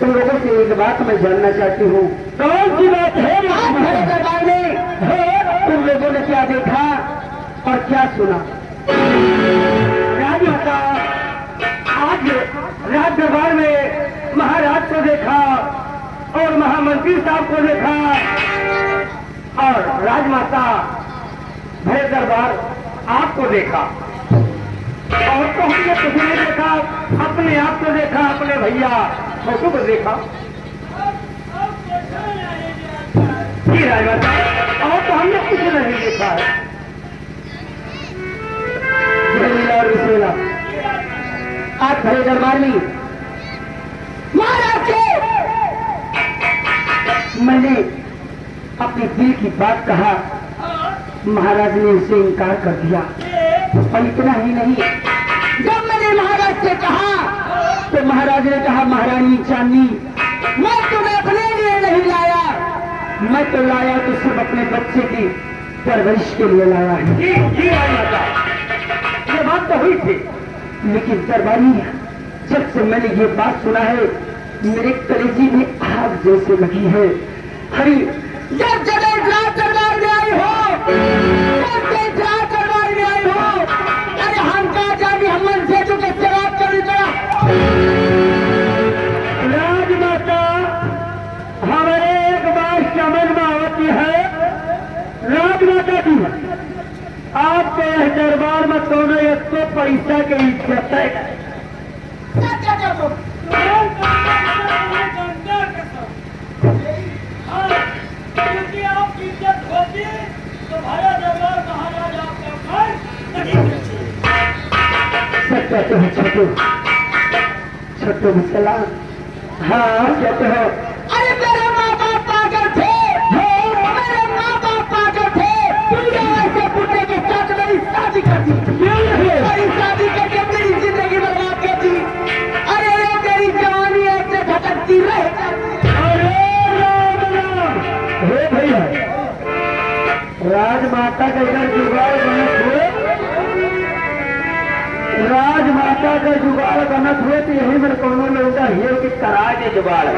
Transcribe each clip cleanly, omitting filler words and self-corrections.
तुम लोगों से एक बात मैं जानना चाहती हूँ। कौन सी बात है? मेरे दरबार में तुम लोगों ने क्या देखा और क्या सुना? राजमाता, आज राज दरबार में महाराज को देखा और महामंत्री साहब को देखा, और राजमाता भरे दरबार आपको देखा, और तो हमने कुछ नहीं देखा, अपने आप को देखा, अपने भैया छोटू को देखा। जी राजमाता, और तो हमने कुछ नहीं देखा है। और विशेला आज भरे दरबार में महाराज के मैंने अपने दिल की बात कहा, महाराज ने उसे इनकार कर दिया। और इतना ही नहीं, जब मैंने महाराज से कहा तो महाराज ने कहा, महारानी चांदनी, मैं तुम्हें अपने लिए नहीं लाया, मैं तो लाया तो सिर्फ अपने बच्चे की परवरिश के लिए लाया है। जी ये बात तो हुई थी, लेकिन दरबारी जब से मैंने ये बात सुना है मेरे कलेजी में आग जैसे लगी है। हरी जब जगह रात दरबार में आई हो, दरबार में आई हो, अरे हम कहा जाए हम मन से चुके शराब कर चला। राजमाता, हमारे एक बात समझ में आती है, राजमाता जी आपके दरबार में दोनों एक तो पैसा की इज्जत है। क्योंकि आपकी इज्जत होती तो भरा दरबार महाराज आपका घर नहीं बेचे। सब कहते हो छोटू, छोटू मुसला, हाँ कहते हो। अरे मेरे माँ बाप पागल थे, मेरे माँ बाप पागल थे, तुमने ऐसे पुण्य के साथ मेरी शादी कर दी, मेरी शादी करके मेरी जिंदगी बर्बाद कर दी। अरे मेरी जवानी ऐसे भटकती रहे। राजमाता का इधर जुगाड़ बनत हुए, राजमाता का जुगाड़ बनत हुए तो यही मेरे कोनो लोग हियो की कराए के जुगाड़।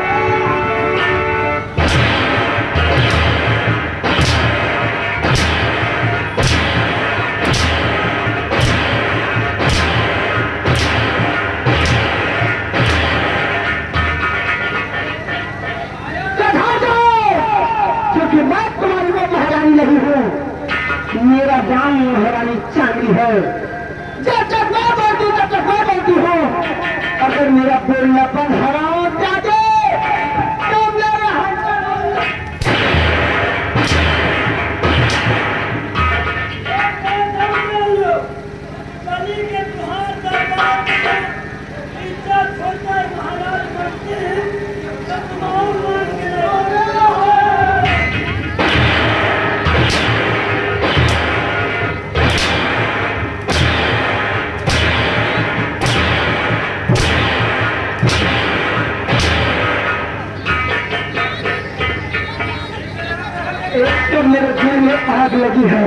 क्योंकि मैं तुम्हारी वो महारानी नहीं हूँ, मेरा नाम महारानी चांदनी है। जब तक मैं बोलती तब तक मैं बोलती हूँ, अगर मेरा बोलनापन हराम जाते तो मेरा कली के तुहार दरबार में इज्जत छोड़कर महाराज बनते हैं तो तुम्हारा मान के एक तो मेरे दिल में आग लगी है,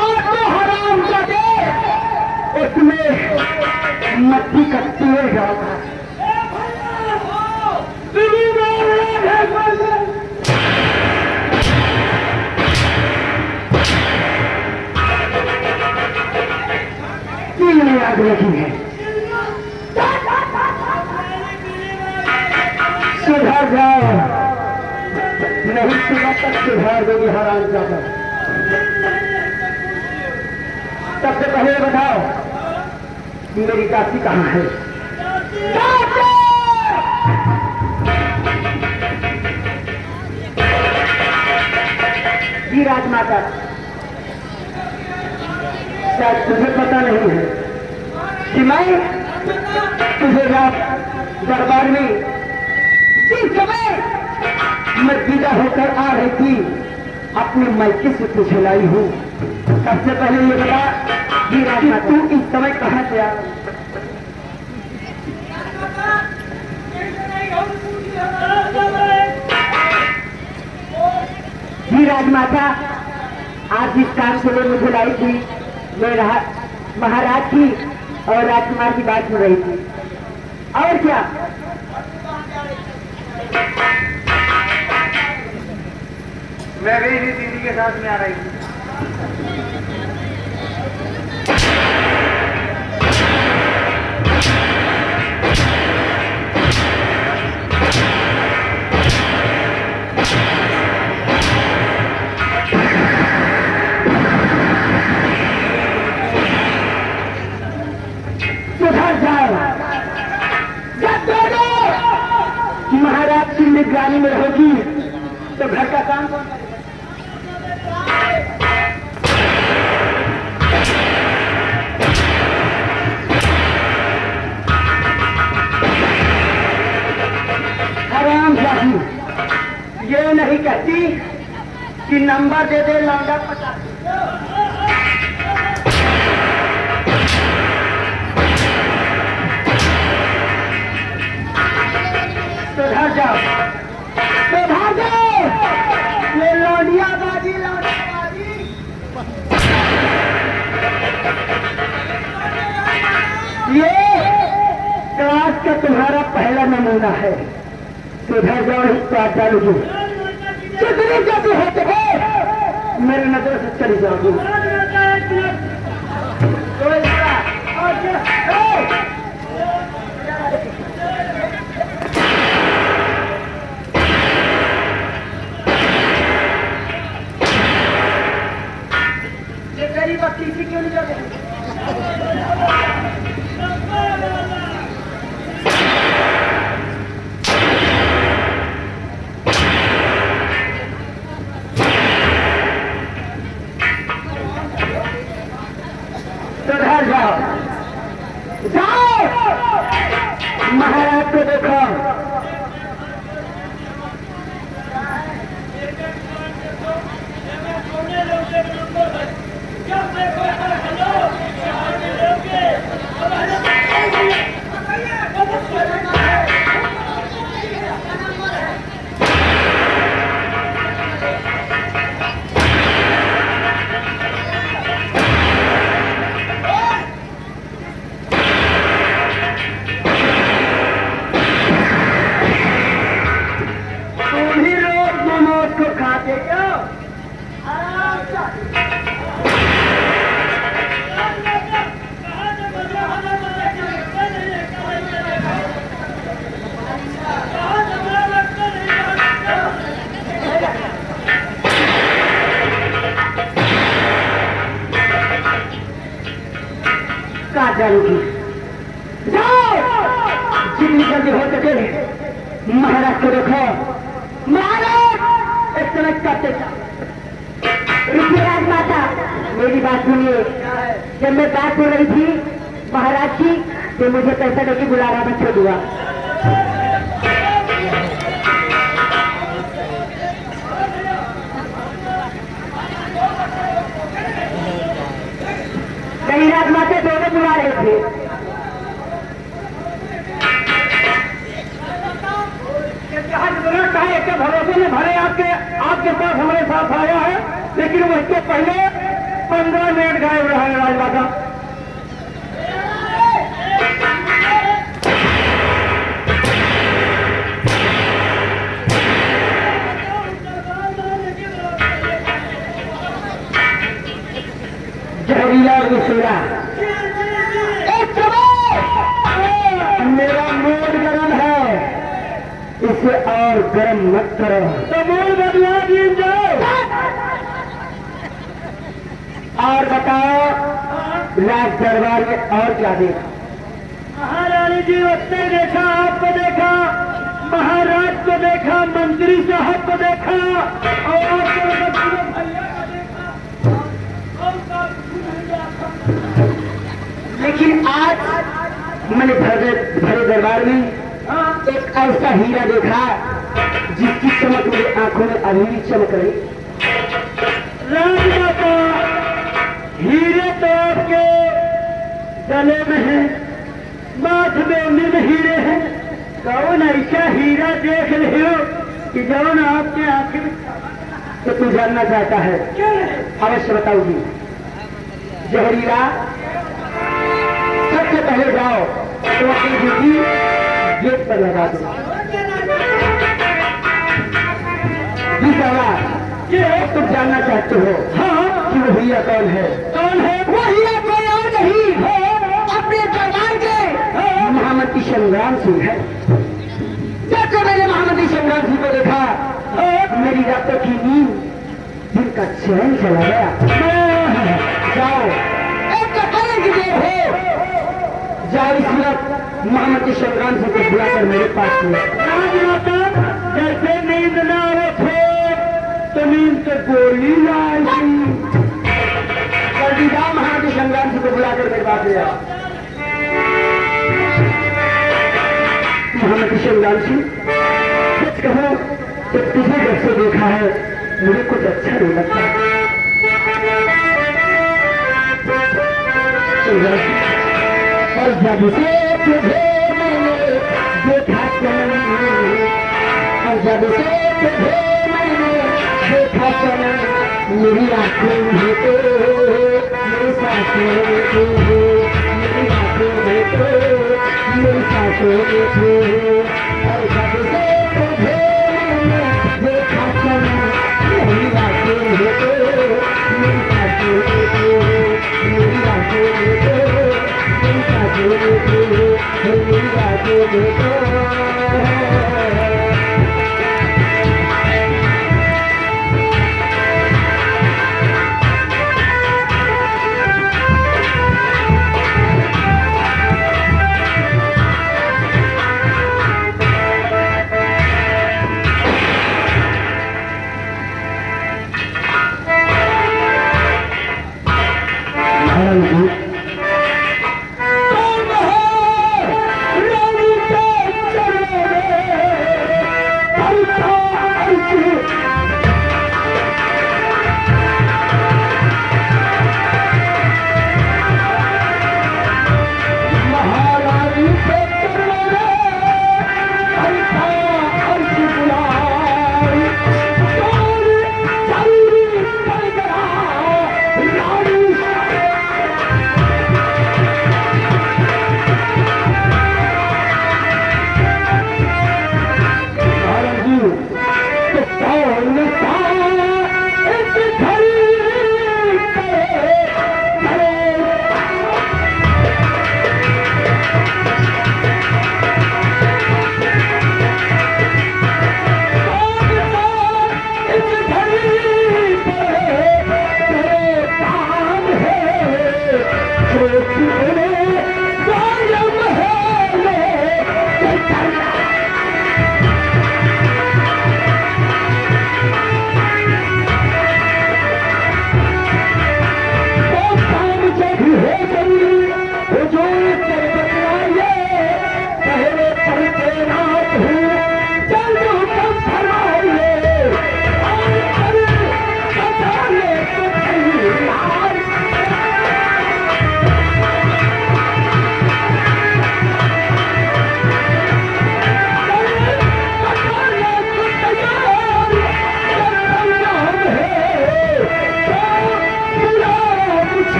और तो हराम का दे उसमें मट्टी का तेल डाला। दिल में आग लगी है, सुधर जाओ, नहीं सुना तक सुधार देगी हराम जाता। सबसे पहले बताओ मेरी दासी कहाँ है? जी राजमाता, शायद तुझे पता नहीं है कि मैं तुझे रात दरबार में जिस समय मैं विदा होकर आ रही थी अपने मायके से तुझे लाई हूँ। सबसे पहले ये बता कि राजमाता तू इस समय कहाँ से आ? जी राजमाता, आज जिस काम के लिए मुझे लाई थी मैं महाराज की और राजकुमार की बात सुन रही थी। और क्या? मैं भी इसी दीदी के साथ में आ रही हूँ। सुधर जाओ। जब दोनों महाराज की निगरानी में रहोगी तो घर का काम कौन हराम जाती ये नहीं कहती कि नंबर दे दे लौंडा 50। सुधर जाओ, सुधर जाओ। ये लौंडिया बाजी, लौंडिया बाजी। ये क्लास का तुम्हारा पहला नमूना है। सुधर जाओ, इस बात डालोगी कितनी जल्दी होते हो मेरी नजर से चली जाओगी। ये गरीब तीसरी क्यों नहीं जाते? सुधर जाओ, जाओ महाराज को देखो। जाऊंगी, जाओ जितनी जल्दी हो सके महाराज को देखो। महाराज एक समय करते रुकिए राजमाता, मेरी बात सुनिए। जब मैं बात हो रही थी महाराज की तो मुझे पैसा लेके बुला रहा था, छोड़ दिया। कई राजमाता दोनों बुला रहे थे। के भरोसे में भले आपके पास हमारे साथ आया है, लेकिन वो इसके पहले 15 मिनट गायब रहा है राजमाता। जहरीला और विषैला मेरा मूड गर्म है, इसे और गर्म मत करो। तो मूड बदला दिए जाओ। और बताओ राज दरबार में और क्या देखा? महारानी जी उसने देखा, आपको देखा, महाराज को देखा, मंत्री साहब को देखा और आपको भैया को देखा। लेकिन आज मैंने भरे दरबार में एक ऐसा हीरा देखा जिसकी चमक मेरी आंखों में अभी भी चमक रही। राजमाता, हीरे तो आपके गले में है, माथ में उन्हीं में हीरे हैं। कौन ऐसा हीरा देख रहे हो कि जौन आपके आंखें में तो तू जानना चाहता है? अवश्य बताऊंगी। जहरीला, सबसे पहले जाओ तो अपनी ड्यूटी गेट पर लगा दो। तुम जानना चाहते हो कि वो भैया कौन है? वो भैया कोई और नहीं अपने दरबार के महामती संग्राम सिंह है। जब से मैंने महामती संग्राम सिंह को देखा मेरी रातों की नींद दिन का चैन चला गया। जाओ एक कपड़े की देर हो, जाओ इस वक्त महामती संग्राम सिंह को बुलाकर मेरे पास ले। जैसे नींद न आवे थे तो नींद से गोली न आई। जल्दी जाओ महामती संग्राम सिंह को बुलाकर मेरे पास ले आओ। महामती संग्राम सिंह, सच कहो तो तुझे जब से देखा है मुझे कुछ अच्छा नहीं लगता। और जब से तुझे मैंने देखा और जब से तुझे मैंने देखा मेरी आंखों में तो मेरी सांसों में तो मेरी आंखों में तो मेरी सांसों में तो और जब से तुझे मैंने देखा मेरी आंखों में तो मेरी सांसों में तो मेरी आंखों में तो मेरी सांसों में तो मेरी आंखों में तो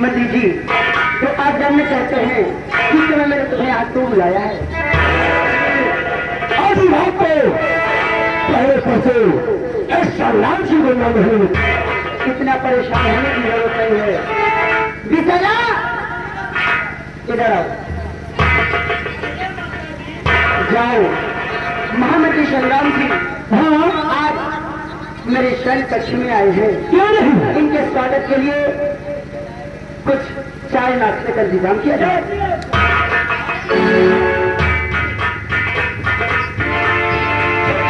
मंत्री जी, तो आप जानना चाहते हैं कि समय मैंने तुम्हें आज तो बुलाया है। आज यहाँ पे पहले फंसे ऐसा लाल जी बनना नहीं, इतना परेशान होने की जरूरत नहीं है। विसला इधर आओ, जाओ महामती संग्राम सिंह आज मेरे शरण कक्ष में आए हैं। क्यों नहीं? इनके स्वागत के लिए कुछ चाय नाश्ते का इंतजाम किया जाए।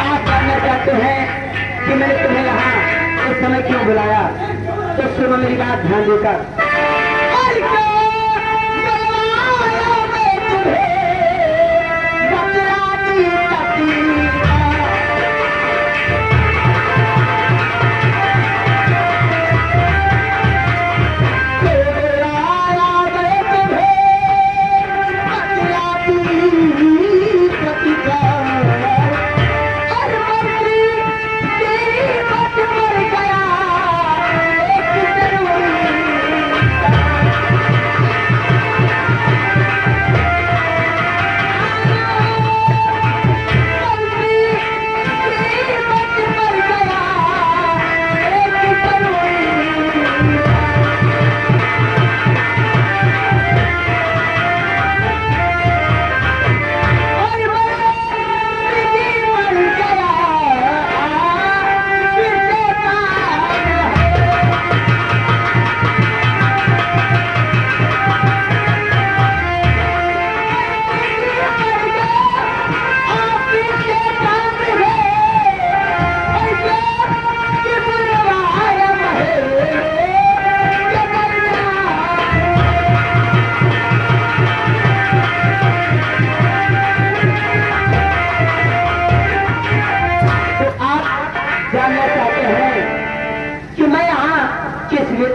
आप जानना चाहते हैं कि मैंने तुम्हें यहाँ इस समय क्यों बुलाया, तो सुनो मेरी बात ध्यान देकर।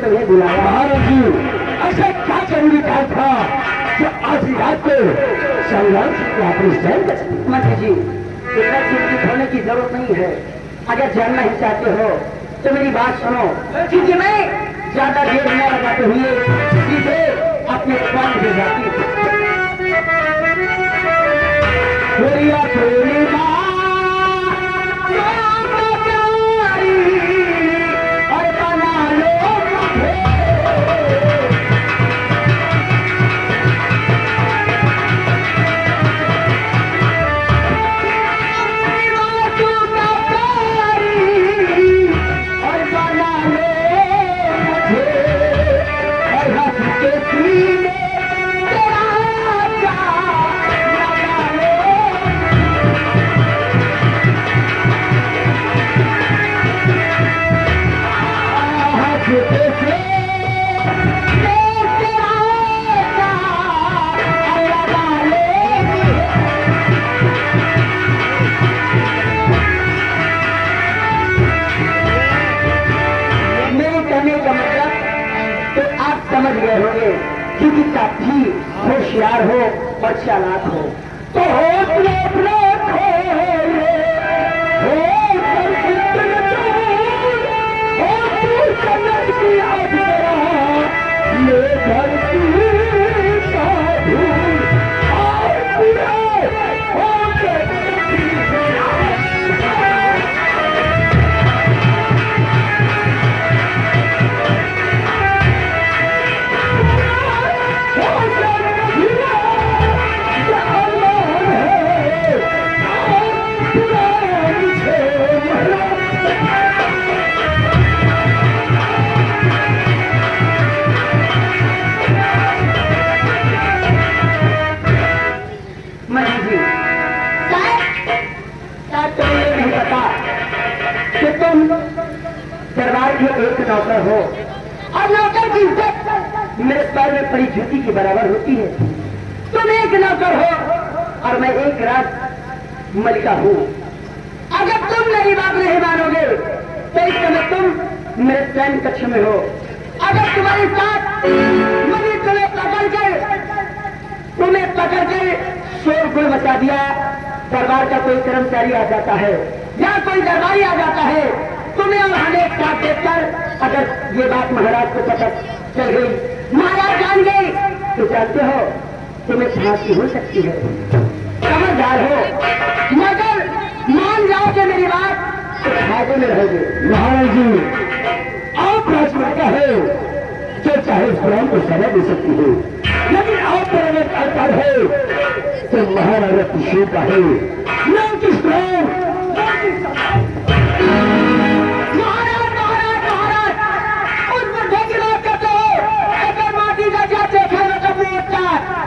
तुम्हें बुलाया। महाराज जी ऐसा क्या जरूरी काम था जो आज रात को संग्राम सिंह को आपने स्वयं कर सकते? मंत्री जी इतना चिंतित होने की जरूरत नहीं है। अगर जानना ही चाहते हो तो मेरी बात सुनो, क्योंकि मैं ज्यादा देर न लगाते हुए सीधे अपने पॉइंट पे जाती हूँ। समझ गए होंगे क्योंकि काफी होशियार हो और चालाक हो। तो हौसला अपना खोले, दरबार के एक नौकर हो और नौकर की इज्जत मेरे पैर में पड़ी जूती की बराबर होती है। तुम एक नौकर हो और मैं एक रात मलिका हूँ। अगर तुम मेरी बात नहीं मानोगे तो इस समय तुम मेरे स्वयं कक्ष में हो। अगर तुम्हारे साथ मुझे तुम्हें पकड़ कर शोरगुल मचा दिया, दरबार का कोई कर्मचारी आ जाता है या कोई दरबारी आ जाता है, तुम्हें और हमें एक साथ देखकर अगर ये बात महाराज को पता चल गई, महाराज जान गए, तो जानते हो तुम्हें फांसी हो सकती है। समझदार हो, मगर मान जाओगे मेरी बात तो फायदे में रहोगे। महाराज जी आप राजमाता है जो चाहे स्वयं को सजा दे सकती है, लेकिन आप पर एक अवतार है तो महाराजा किशोर का है न कि स्वयं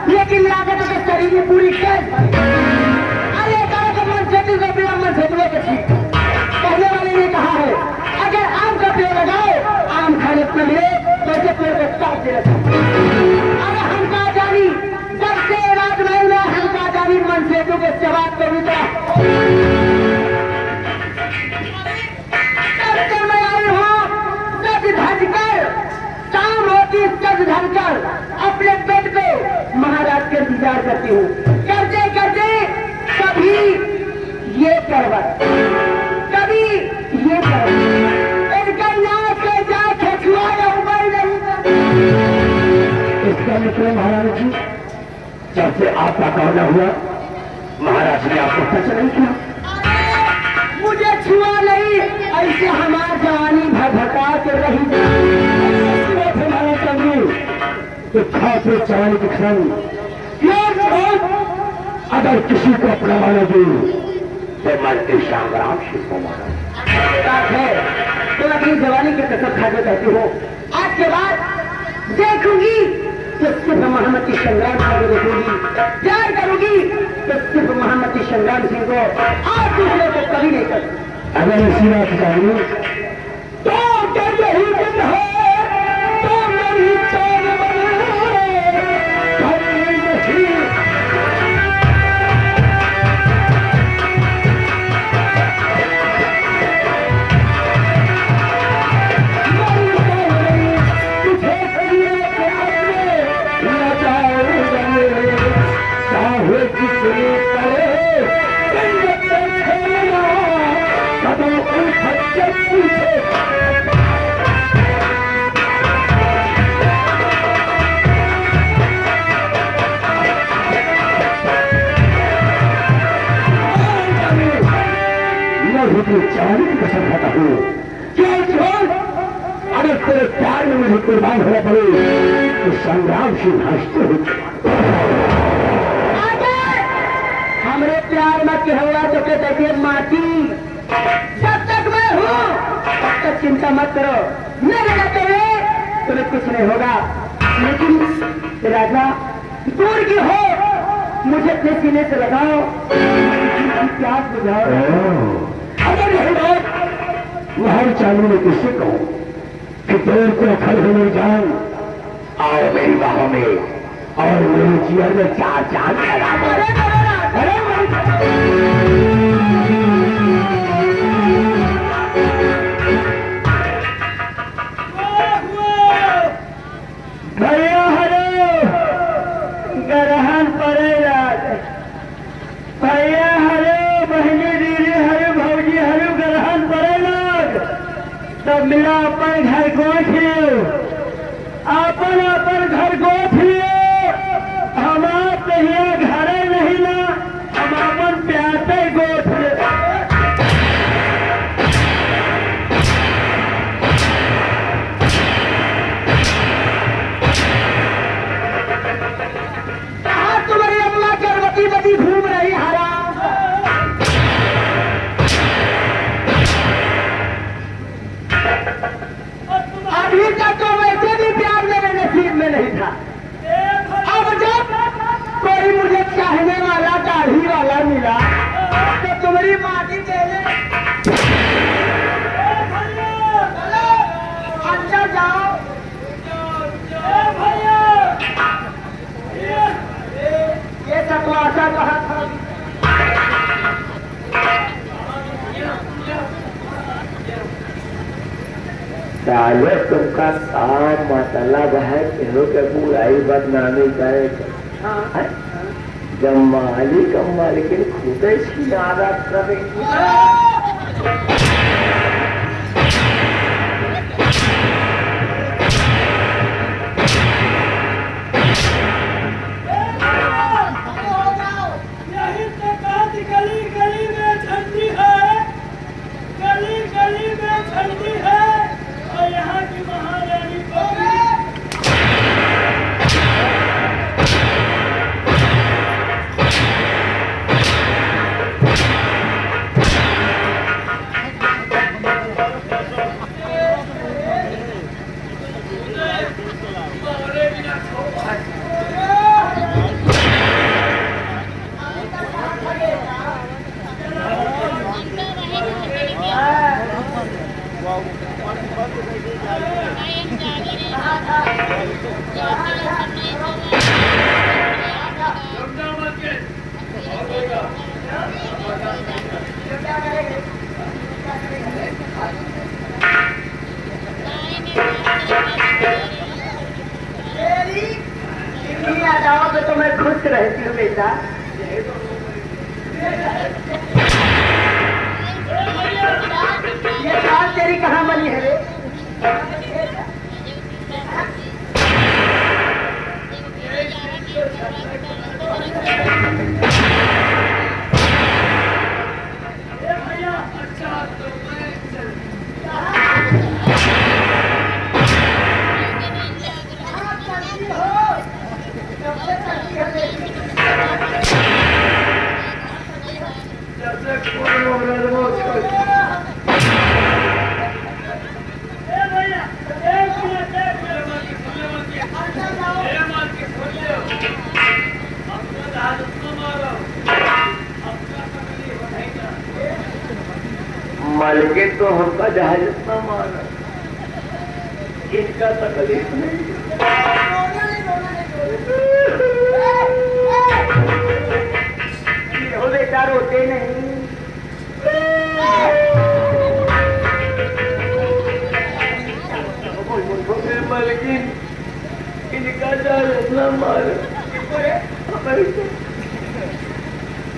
लेकिन लागत के शरीर में पूरी अरे मन सेतु का पेड़ मन सेतुए के ठीक पहले वाले ने कहा है अगर आम का पेड़ लगाओ आम खाने को मिले तो ऐसे पेड़ को काट दे रखा। अरे हम का जानी जब से राजमहल में हम का जानी मन सेतु के जवाब को मिला तब से मैं आई हूँ सज धज कर, शाम होती सज धज कर अपने बेड पे महाराज के इंतजार करती हूँ। करते करते कभी ये करवट कभी ये करवट, इनका नाक से जा खेचुआ या उबर नहीं करता। इसका मतलब महाराज जी जब से आपका कहना हुआ महाराज ने आपको टच नहीं किया? मुझे छुआ नहीं, ऐसे हमारी जवानी भटका के रही तो खाते चावल के संग अगर किसी को अपना मानोगे तो मरते संग्राम सिंह को मानो है। तो अपनी जवानी के कसम खाते कहती हो, आज के बाद देखूंगी तो सिर्फ मोहम्मद की संग्राम सिंह को देखूंगी, प्यार करूंगी तो सिर्फ मोहम्मद की संग्राम सिंह को, आज दूसरे को कभी नहीं कर। अगर ऐसी बात चाहिए तो यही दिन है तो मेरी चाल बने जवानी की कसम खाता हूँ। चल चल, अगर तेरे प्यार में मुझे कुर्बान होना पड़े तो संग्राम से भाषते हो। हमरे प्यार में क्या हुआ तो के देखिए माटी, जब तक मैं हूँ तब तक चिंता मत करो, मैं लगाते हुए तुम्हें कुछ नहीं होगा। लेकिन राजा दूर की हो, मुझे अपने सीने से लगाओ, प्यास बुझाओ। अगर यही बात महल चालू में किससे कहूँ कि देर को खल होने जाऊं, आओ मेरी बाहों में और मेरे जीवन में चार चांद लगा दो। भैया हरो ग्रहण पड़ेगा, भैया हरो बहनी दीदी हरो भौजी हरो ग्रहण पड़ेगा, तब मिला अपन घर गोठ लियो, अपन अपन घर गोठ लियो। हम आप कहिए घरे नहीं ना, हम अपन प्यासे गोठ लियो। तुम्हारी अम्मा गर्भवती बदी घूम रही हराम। अभी तक तो वैसे भी प्यार मेरे नसीब में नहीं था। अब जब कोई मुझे चाहने वाला दाढ़ी वाला मिला तो तुम्हारी माटी देने अंदर जाओ। ये चकवासा कहा था। साले तुमका साफ मतलब है केहू के बुराई बदनामी करे के। जब मालिक मालिकिन खुदे छियारा करे यही तो बात गली गली में झंडी है, गली गली में झंडी है, और यहाँ की महारानी को आ जाओ तो मैं खुश रहती हूँ बेटा। ये बात तेरी कहाँ बनी है रे? मालिकिन तो हमका जहाज इतना मारा, इनका तकलीफ नहीं। हो बेटा रोते नहीं। मालिकिन इनका जहाज इतना मारा, हमारी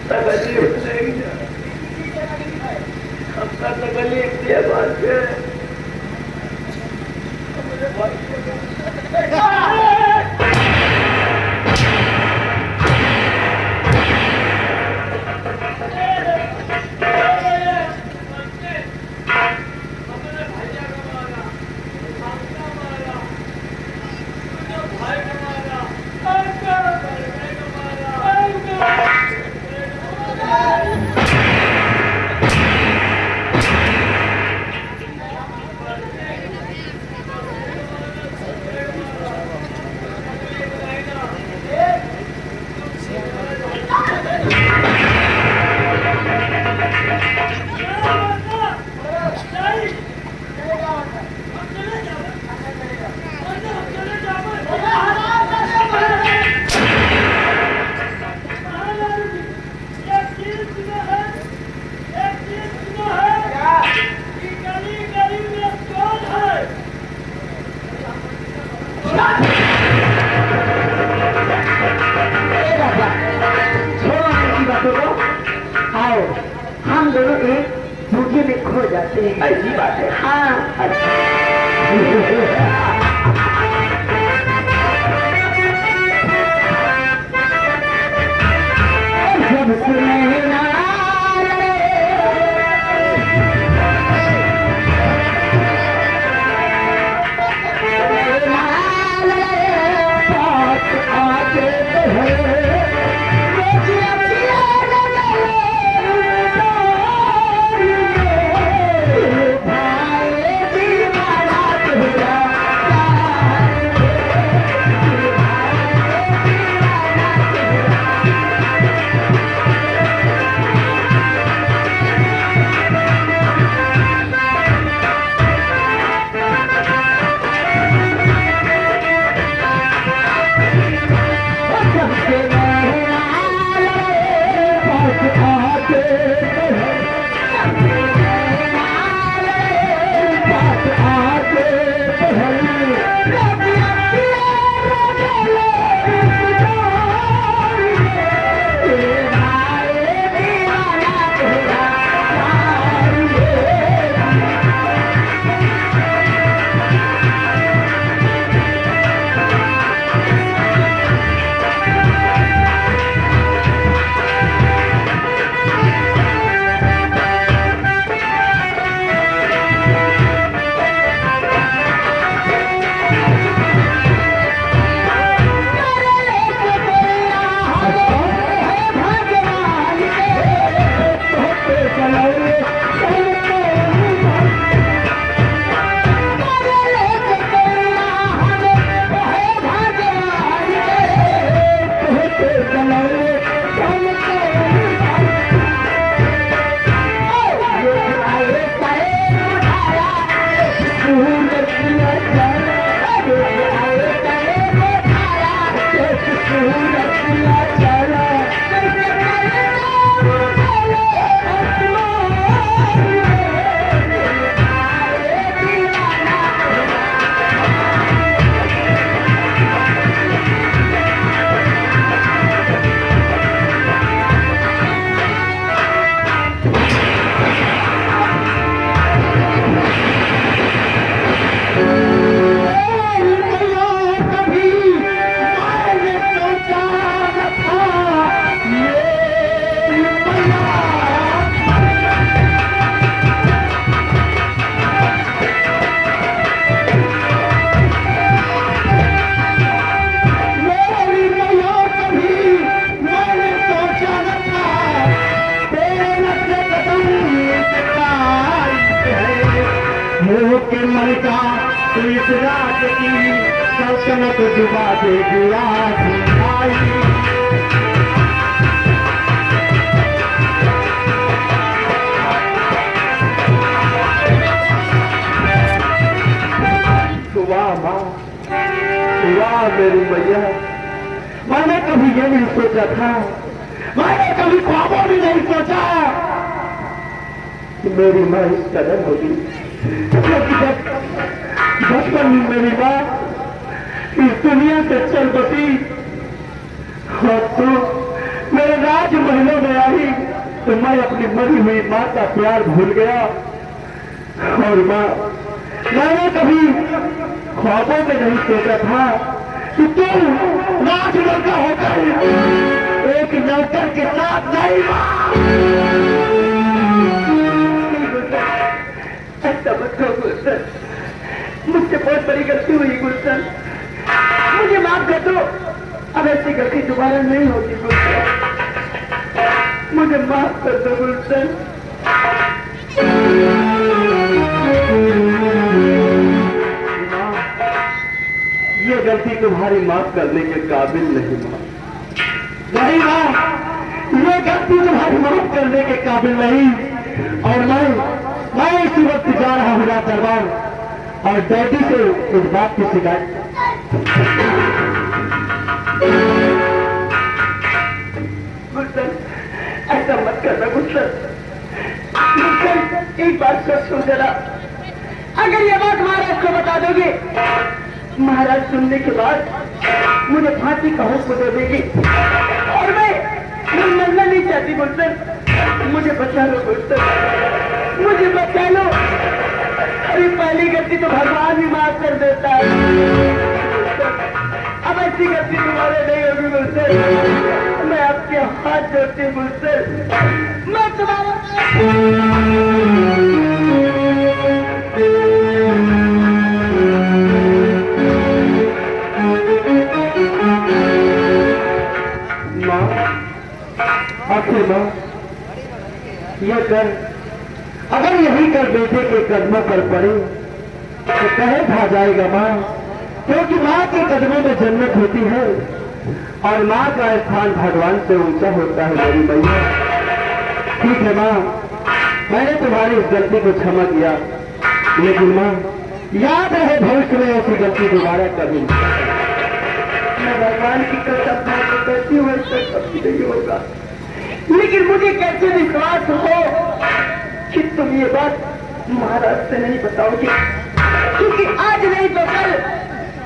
तकलीफ नहीं। अपना तकलीफ दिया बात है हमारे भाई राजा, छोड़ो ऐसी बातों को, आओ हम दोनों एक दूसरे में खो जाते हैं। ऐसी बात है। हाँ जब सुनैना के मन का तो इस रात की सल्तनत डुबा देगी आई। वाह माँ, वाह मेरी मैया, मैंने कभी ये नहीं सोचा था, मैंने कभी ख्वाबों भी नहीं सोचा कि मेरी माँ इस कदर होगी। बचपन में मेरी माँ इस दुनिया से चल बसी और तो मेरे राज महलों में आई तो मैं अपनी मरी हुई माँ का प्यार भूल गया। और माँ, मैंने कभी ख्वाबों में नहीं सोचा था कि तुम राज लड़का होकर एक नौकर के साथ नहीं। ऐसा मत करो गुलशन, मुझसे बहुत बड़ी गलती हुई गुलशन, मुझे माफ कर दो। अब ऐसी गलती दोबारा नहीं होगी गुलशन, मुझे माफ कर दो गुलशन। ये गलती तुम्हारी माफ करने के काबिल नहीं माँ, नहीं माँ, ये गलती तुम्हारी माफ करने के काबिल नहीं। और मैं इसी वक्त जा रहा हूँ राज दरबार और डैडी से इस बात की शिकायत। गुलशन, ऐसा मत करना गुलशन, एक बात सोच सुन जरा, अगर ये बात महाराज को बता दोगे महाराज सुनने के बाद मुझे फांसी का हुक्म दे देगी और मैं मरना नहीं चाहती गुलशन। मुझे बचा लो गुलशन, मुझे बचा लो। अरे पहली गलती तो भगवान ही माफ कर देता है, अब ऐसी गलती तुम्हारे नहीं होगी गुलशन। मैं आपके हाथ जोड़ती हूँ गुलशन, मैं तुम्हारा आखिर माँ ये कर, अगर यही कर बेटे के कदमों पर पड़े तो कहे खा जाएगा माँ, क्योंकि माँ के कदमों में जन्नत होती है और माँ का स्थान भगवान से ऊंचा होता है मेरी मैया। ठीक है माँ, मैंने तुम्हारी इस गलती को क्षमा किया, लेकिन माँ याद रहे भविष्य में ऐसी गलती दोबारा कभी मैं भगवान की कसम करती हूँ ऐसा कभी नहीं होगा। लेकिन मुझे कैसे विश्वास हो कि तुम ये बात महाराज से नहीं बताओगे, क्योंकि आज नहीं तो कल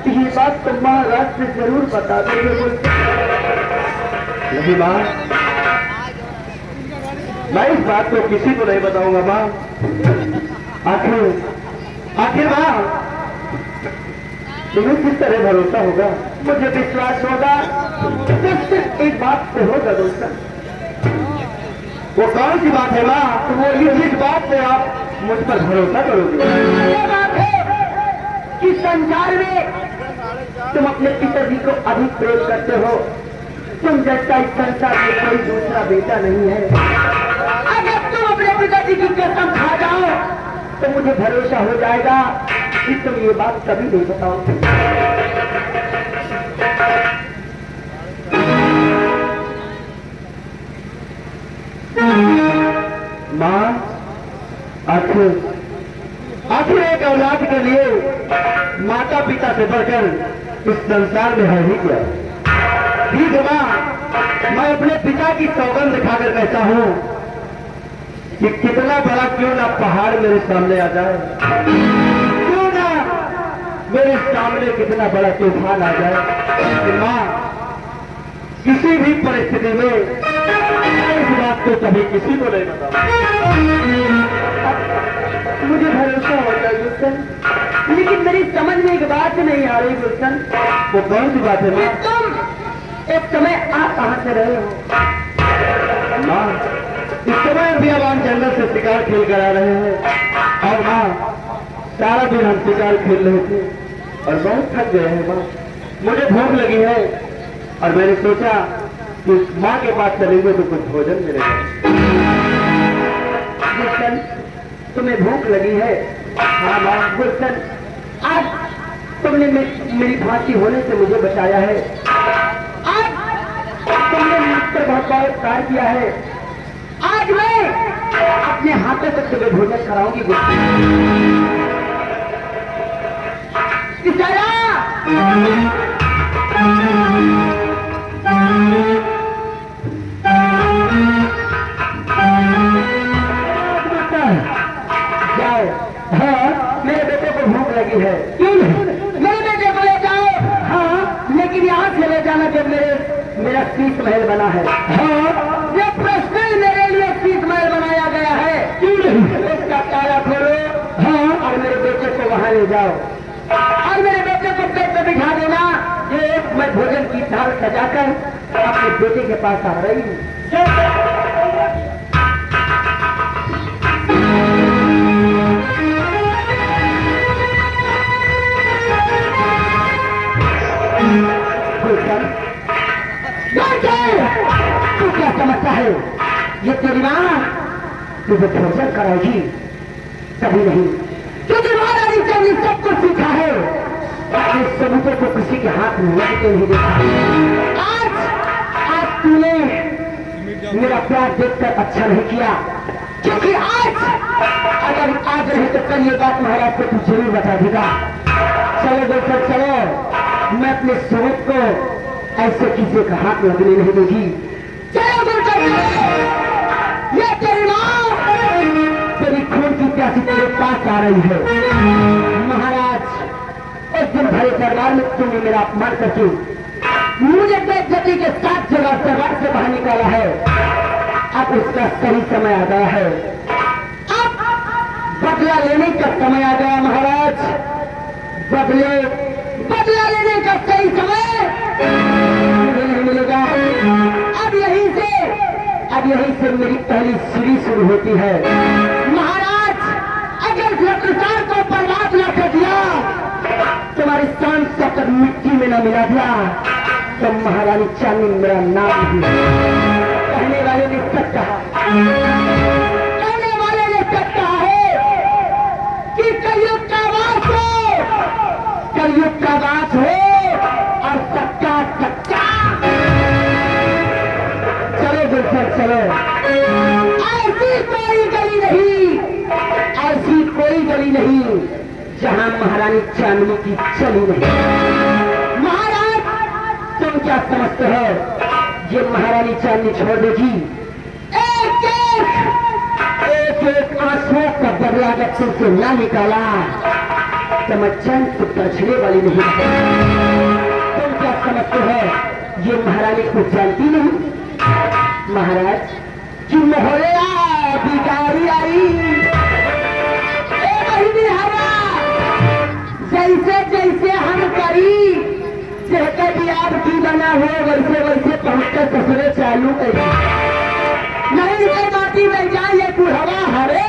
ये बात तुम महाराज से जरूर बता दोगे। नहीं माँ, मैं इस बात को किसी को नहीं बताऊंगा माँ। आखिर माँ तुम्हें किस तरह भरोसा होगा? मुझे विश्वास होगा तो सिर्फ एक बात से होगा दोस्तों। वो कौन सी बात है माँ? वो जिस बात से आप मुझ पर भरोसा करोगे। ये बात है कि संसार में तुम अपने पिताजी को अधिक प्रेम करते हो, तुम जैसा इस संसार में कोई दूसरा बेटा नहीं है। अगर तुम अपने पिताजी की कसम खा जाओ तो मुझे भरोसा हो जाएगा कि तुम ये बात कभी नहीं बताओगे। माँ आखिर एक औलाद के लिए माता पिता से बढ़कर इस संसार में है ही क्या? ठीक है माँ, मैं अपने पिता की सौगंध खाकर कहता हूँ कि कितना बड़ा क्यों ना पहाड़ मेरे सामने आ जाए, क्यों ना मेरे सामने कितना बड़ा तूफान आ जाए, कि माँ किसी भी परिस्थिति में इस बात को कभी किसी को नहीं बताऊं। मुझे भरोसा होता है गुलशन, लेकिन मेरी समझ में एक बात नहीं आ रही गुलशन। वो कौन सी बात है माँ? तुम एक समय आ कहां से रहे हो? माँ इस समय अभियान जंगल से शिकार खेल कर आ रहे हैं और माँ सारा दिन हम शिकार खेल रहे थे और बहुत थक गए हैं माँ। मुझे भूख लगी है और मैंने सोचा कि माँ के पास चलेंगे तो कुछ भोजन मिलेगा। गुलशन तुम्हें भूख लगी है? हाँ माँ। गुलशन आज तुमने मेरी फांसी होने से मुझे बचाया है, आज तुमने मुझ पर बहुत बड़ा उपकार किया है, आज मैं अपने हाथों से तुम्हें भोजन कराऊंगी गुलशन। जाओ। हाँ मेरे बेटे को भूख लगी है। क्यों नहीं? मेरे बेटे को ले जाओ। हाँ लेकिन यहाँ से ले जाना जब मेरा शीश महल बना है। हाँ ये प्रश्न मेरे लिए शीश महल बनाया गया है। क्यों नहीं? इसका ताला खोलो। हाँ और मेरे बेटे को वहाँ ले जाओ और मेरे बेटे को पेट पे बिठा देना। ये मैं भोजन की थाल सजाकर अपने बेटे के पास आ रही हूँ। तू क्या समझता है ये तेरी माँ तुझे भोजन कराएगी? कभी नहीं, क्योंकि महारानी ने सब कुछ सीखा है, अपने सबूतों को किसी के हाथ में लगते नहीं देखा। आज तूने मेरा प्यार देखकर अच्छा नहीं किया, क्योंकि अगर आज रहे तो कल ये बात महाराज को तू जरूर बता देगा। चलो दोस्तों चलो, मैं अपने सबूत को ऐसे किसी का हाथ लगने नहीं देगी। चलो दोस्तों ये तेरी माँ तेरी खून की प्यासी तेरे पास आ रही है। महाराज दिन भरे दरबार में तुमने मेरा अपमान करके मुझे बेइज्जती के साथ जगह दरबार से बाहर निकाला है। अब उसका सही समय आ गया है, अब बदला लेने का समय आ गया महाराज। बदला लेने का सही समय मुझे नहीं मिलेगा। अब यहीं से मेरी पहली सीढ़ी शुरू होती है। महाराज, अगर शत्रुसार को बर्बाद न कर दिया, तुम्हारी शान तक मिट्टी में न मिला दिया, तो महारानी चांदनी मेरा नाम नहीं। कहने वाले ने सच कहा, कहने वाले ने सच कहा है कि कलयुग का वास हो, कलयुग का वास हो और सच्चा सच्चा। चलो गुलशन चलो, ऐसी कोई गली नहीं, ऐसी कोई गली नहीं जहां महारानी चांदनी की चली नहीं। महाराज, तुम क्या समझते हो ये महारानी चांदनी छोड़ देगी? एक एक आंसुओं का बदला अगर तुमसे ना निकाला तो मैं चंद को बचने वाली नहीं। तुम क्या समझते हो ये महारानी को जानती नहीं? महाराज कि मोहल्ला भिखारी आई, जैसे जैसे हम करी जैसे भी आप की बना हो वैसे वैसे पहुंचकर ससुरे चालू करी। नहीं ये माटी में जाए ये बुढ़वा हरे,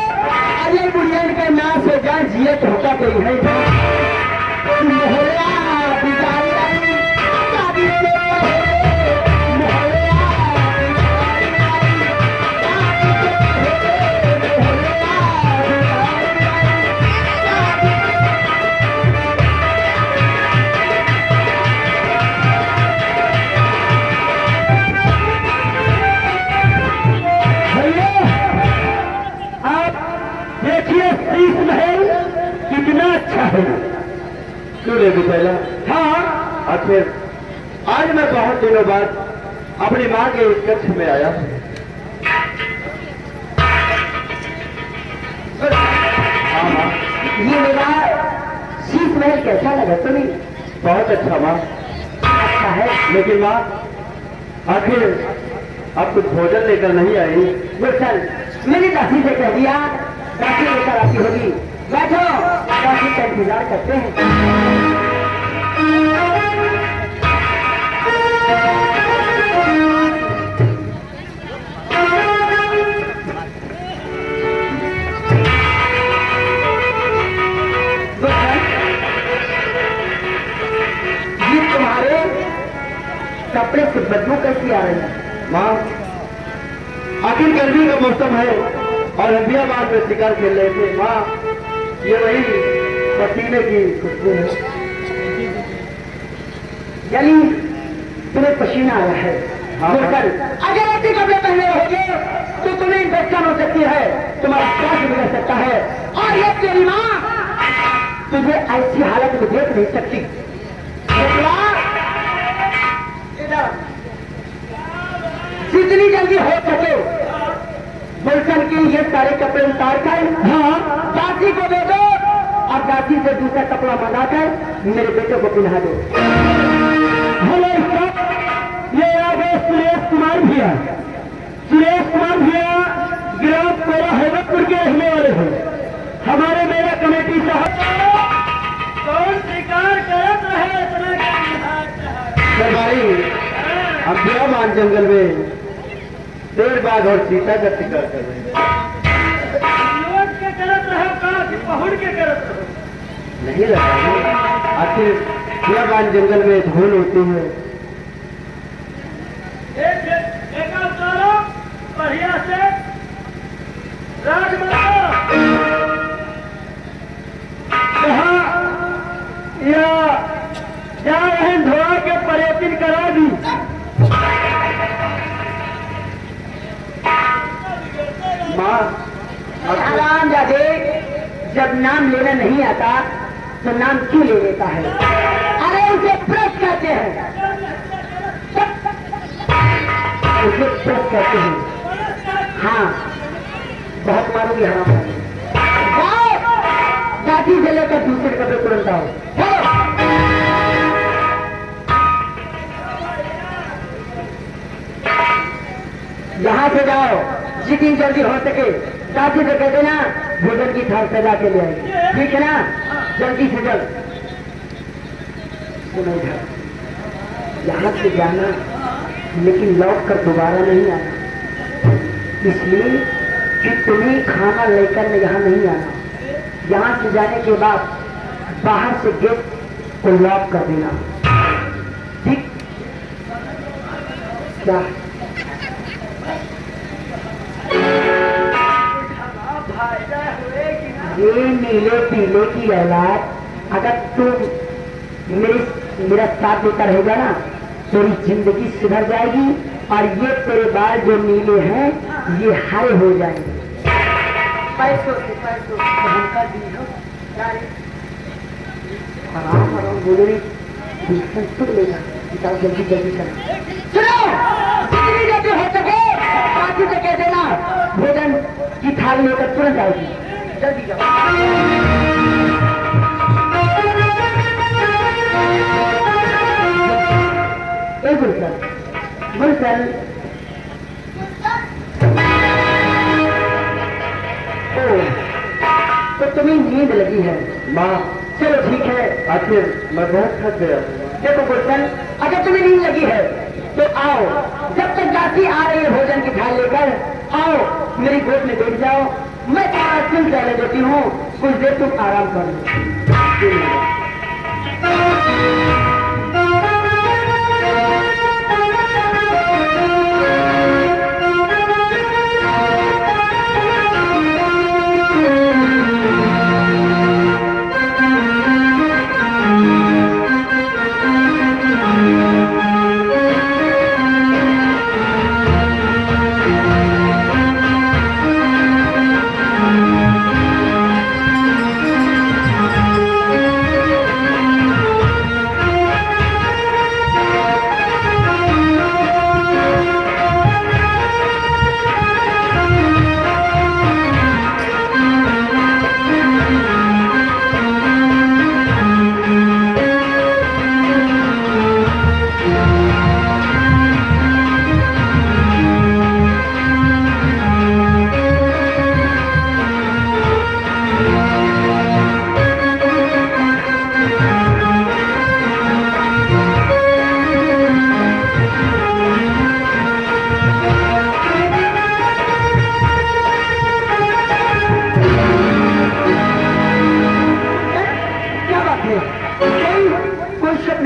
अरे बुढ़ियन के नाम से जाए जिए धोखा गई है। मोहल्ला बिगाड़ी आई, शादी से पहला। हाँ, आखिर आज मैं बहुत दिनों बाद अपनी माँ के इस कक्ष में आया हूँ। हाँ माँ, ये मेरा शीश महल कैसा लगा तुम्हें? बहुत अच्छा माँ। अच्छा है, लेकिन माँ आखिर आप कुछ भोजन लेकर नहीं आई? गुलशन, मैंने दासी से कह दिया दासी लेकर आती होगी। बैठो, दासी का इंतजार करते हैं। ये तुम्हारे कपड़े से बदबू कैसी आ रही है? माँ आखिर गर्मी का मौसम है और हंडियाबाद में शिकार खेल रहे थे। माँ ये वही पसीने की खुशबू है। यानी तुम्हें पसीना आया है? हाँ, अगर ऐसे कपड़े पहने रहोगे तो तुम्हें इन्फेक्शन हो सकती है, तुम्हारा स्वास्थ्य बिगड़ सकता है। और ये तेरी माँ तुझे ऐसी हालत में देख नहीं सकती। जितनी जल्दी हो सके गुलशन के ये सारे कपड़े उतार कर दासी को दे दो और दासी से दूसरा कपड़ा मंगाकर मेरे बेटे को पहना दो। हेलो ये आ गए सुरेश कुमार भैया। सुरेश कुमार भैया ग्राम कोरा हैदरपुर के रहने वाले हैं। हमारे मेरा कमेटी साहब कौन शिकार करत रहे इतना भाई हम बियाबान जंगल में शेर बाघ और चीता का शिकार कर रहे हैं। लोट के करत रहे का पहुड़ के करत रहे? नहीं लगा आखिर बियाबान जंगल में धूल होती है। एक उतारो बढ़िया से राजमाता कहा या जा रहे धोआ के पर्यटन करा दी। माँ आराम जादे, जब नाम लेना नहीं आता तो नाम क्यों ले लेता है? अरे उसे प्रेस कहते हैं, उसे प्रेस कहते हैं। हाँ, बहुत मारोगी हराम। जाओ, दादी से लेकर दूसरे कपड़े तुरंत आओ। यहाँ से जाओ, जितनी जल्दी हो सके दादी से कह देना भोजन की थाल सजा के ले आएगी, ठीक है ना? जल्दी से जल्द। सुनो इधर, यहाँ से जाना लेकिन लौट कर दोबारा नहीं आना, इसलिए कि तुम्हें खाना लेकर में यहाँ नहीं आना। यहाँ से जाने के बाद बाहर से गेट को लॉक कर देना, ठीक? क्या ये नीले पीले की औलाद, अगर तुम मेरा साथ देता रहेगा ना, तेरी जिंदगी सुधर जाएगी और ये तेरे बाल जो नीले हैं ये हरे हो जाएंगे। पैसों से हमका दी हो आराम बोले सुन लेगा, बताओ जल्दी जल्दी करना। सुनो, जितनी जल्दी हो सके साथी से कह देना भोजन की थाली लेकर तुरंत आएगी, जल्दी जाओ। गुलशन, गुलशन, तो तुम्हें नींद लगी है माँ? चलो ठीक है, आखिर मैं बहुत थक गया। देखो गुलशन, अगर तुम्हें नींद लगी है तो आओ, जब तक दासी आ रही है भोजन की थाल लेकर, आओ मेरी गोद में बैठ जाओ, मैं तुम्हारा सिर चले देती हूँ, कुछ देर तुम आराम कर लो।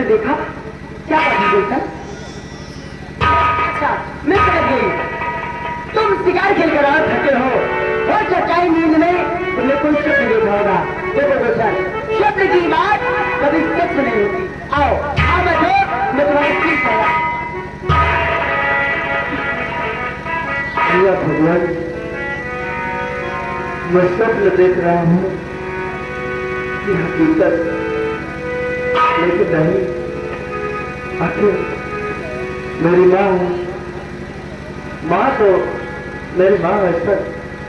देखा क्या बात? अच्छा मैं समझ गई, तुम शिकार खेल कर और थके हो और सच्चाई नींद में तुमने कोई स्वप्न देखा होगा। देखो गुलशन, स्वप्न की बात कभी सच नहीं होती। आओ आओ बैठो, मैं तुम्हारी सीख है। भगवान, मैं स्वप्न देख रहा हूँ कि हकीकत लेकिन नहीं, आखिर मेरी माँ तो मेरी माँ ऐसा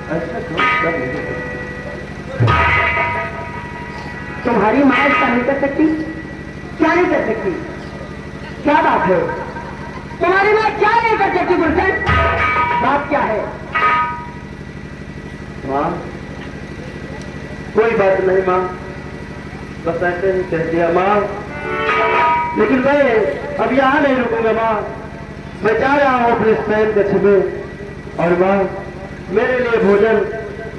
कर नहीं सकती। तुम्हारी माँ ऐसा नहीं कर सकती? क्या नहीं कर सकती? क्या बात है? तुम्हारी माँ क्या नहीं कर सकती गुलशन? बात क्या है? माँ कोई बात नहीं माँ, बस ऐसे ही कह दिया माँ, लेकिन मैं अब यहाँ नहीं रुकूंगा माँ, मैं जा रहा हूँ अपने स्वयं कक्ष में। और माँ मेरे लिए भोजन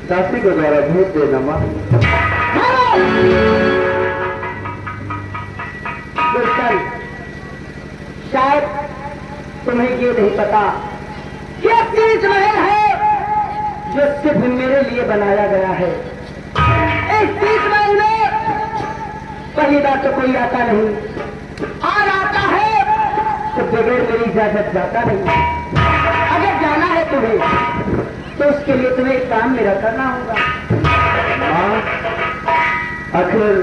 दासी को द्वारा भेज देना माँ। गुलशन, शायद तुम्हें ये नहीं पता कि 30 महल है जो सिर्फ मेरे लिए बनाया गया है। इस 30 महल में पहली बात तो कोई आता नहीं, और आता है तो बगैर मेरी इजाजत जाता नहीं। अगर जाना है तुम्हें तो उसके लिए तुम्हें एक काम मेरा करना होगा। माँ आखिर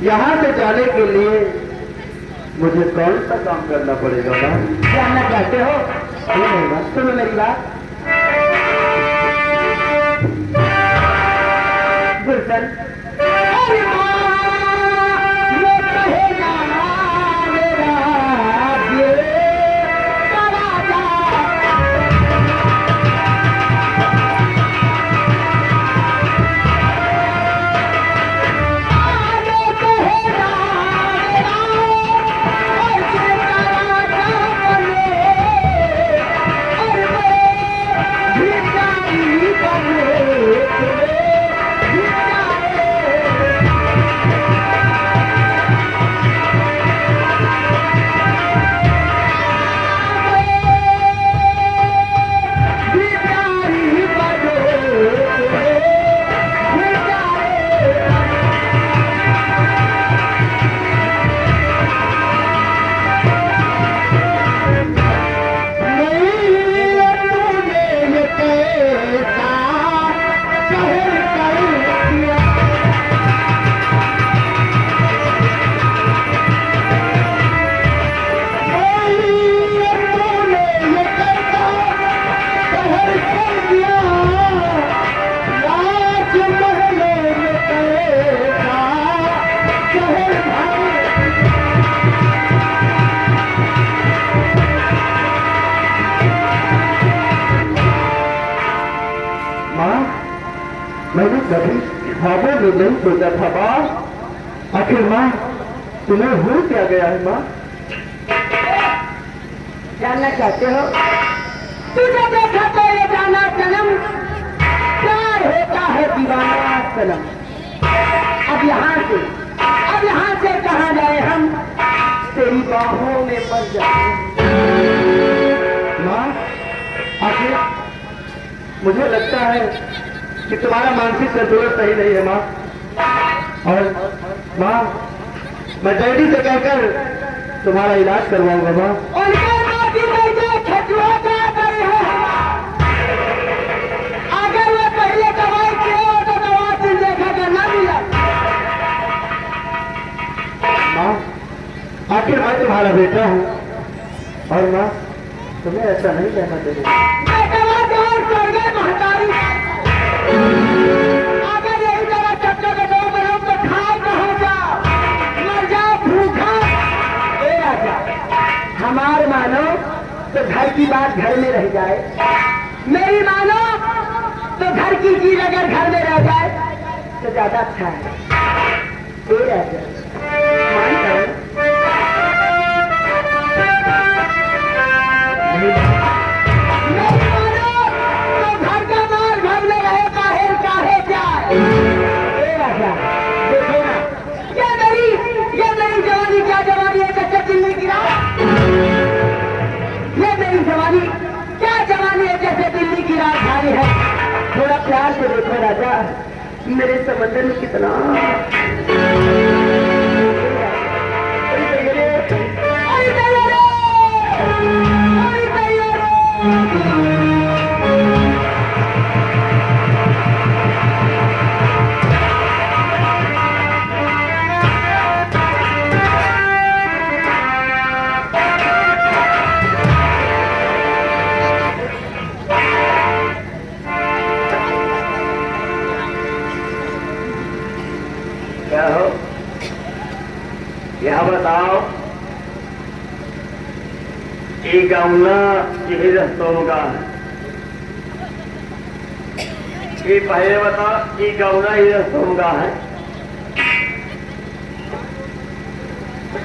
यहाँ से जाने के लिए मुझे कौन सा काम करना पड़ेगा माँ? जानना चाहते हो? सुनो मेरी बात गुलशन, कभी ख्वाबों में नहीं सोचा था माँ। आखिर माँ तुम्हें हो क्या गया है माँ? जानना चाहते हो? तुझे देखा तो ये जाना सनम, प्यार होता है दीवाना सनम। अब यहाँ से कहाँ जाए हम, तेरी बाहों में मर जाए। माँ आखिर मुझे लगता है कि तुम्हारा मानसिक संतुलन सही नहीं है माँ। और माँ मैं डैडी से कहकर तुम्हारा इलाज करवाऊंगा माँ। उनके माटी में जो खजुआ क्या करे है, अगर वो पहले दवाई किए हो तो दवा से देखा कर ना मिला। माँ आखिर मैं तुम्हारा बेटा हूँ और माँ तुम्हें ऐसा नहीं कहना चाहिए। बेटवा दूर कर गए महतारी, अगर यही तरह चक्कर के दो बरम तो खाए कहाँ जाओ, मर जाओ भूखा। ए राजा हमार मानो तो घर की बात घर में रह जाए, मेरी मानो तो घर की चीज अगर घर में रह जाए तो ज्यादा अच्छा है। ए राजा मान करो। मेरी मानो तो घर का माल घर में रहे, बाहर काहे जाए। ए राजा देखो ना, ये मेरी जवानी क्या जवानी है, कच्चे दिल्ली की रात। ये मेरी जवानी क्या जवानी है, जैसे दिल्ली की राजधानी है। थोड़ा प्यार से देखो राजा, मेरे समंदर में कितना क्या हो यह बताओ ये गाँवना यही रस्तों का ये पहले बता ये गाँवना ही रस्तों का है।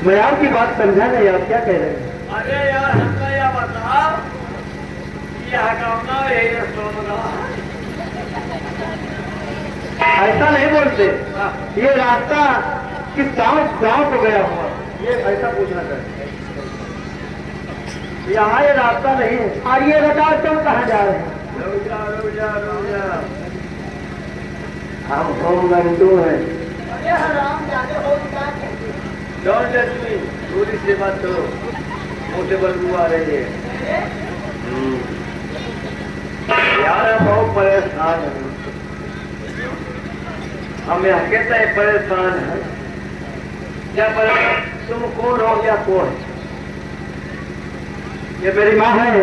मैं आपकी बात समझा नहीं, आप क्या कह रहे हैं? अरे यार हमको यह बताओ, यह गाँव यही रस्तों का है। ऐसा नहीं बोलते, ये रास्ता किस गांव को गया हुआ, ये ऐसा पूछना चाहिए। यहाँ ये रास्ता नहीं है। और ये बताओ तुम कहाँ जा रहे हैं? रुक जा। हम होम गंडू हैं। अरे हराम जाने हो क्या कहते हैं? डोंट टच मी, दूरी से बात करो, मुँह से बदबू आ रही है। यार हम बहुत परेशान हैं, हम यहाँ कहते हैं परेशान है। क्या परेशान? तुम कौन हो या कौन? ये मेरी माँ है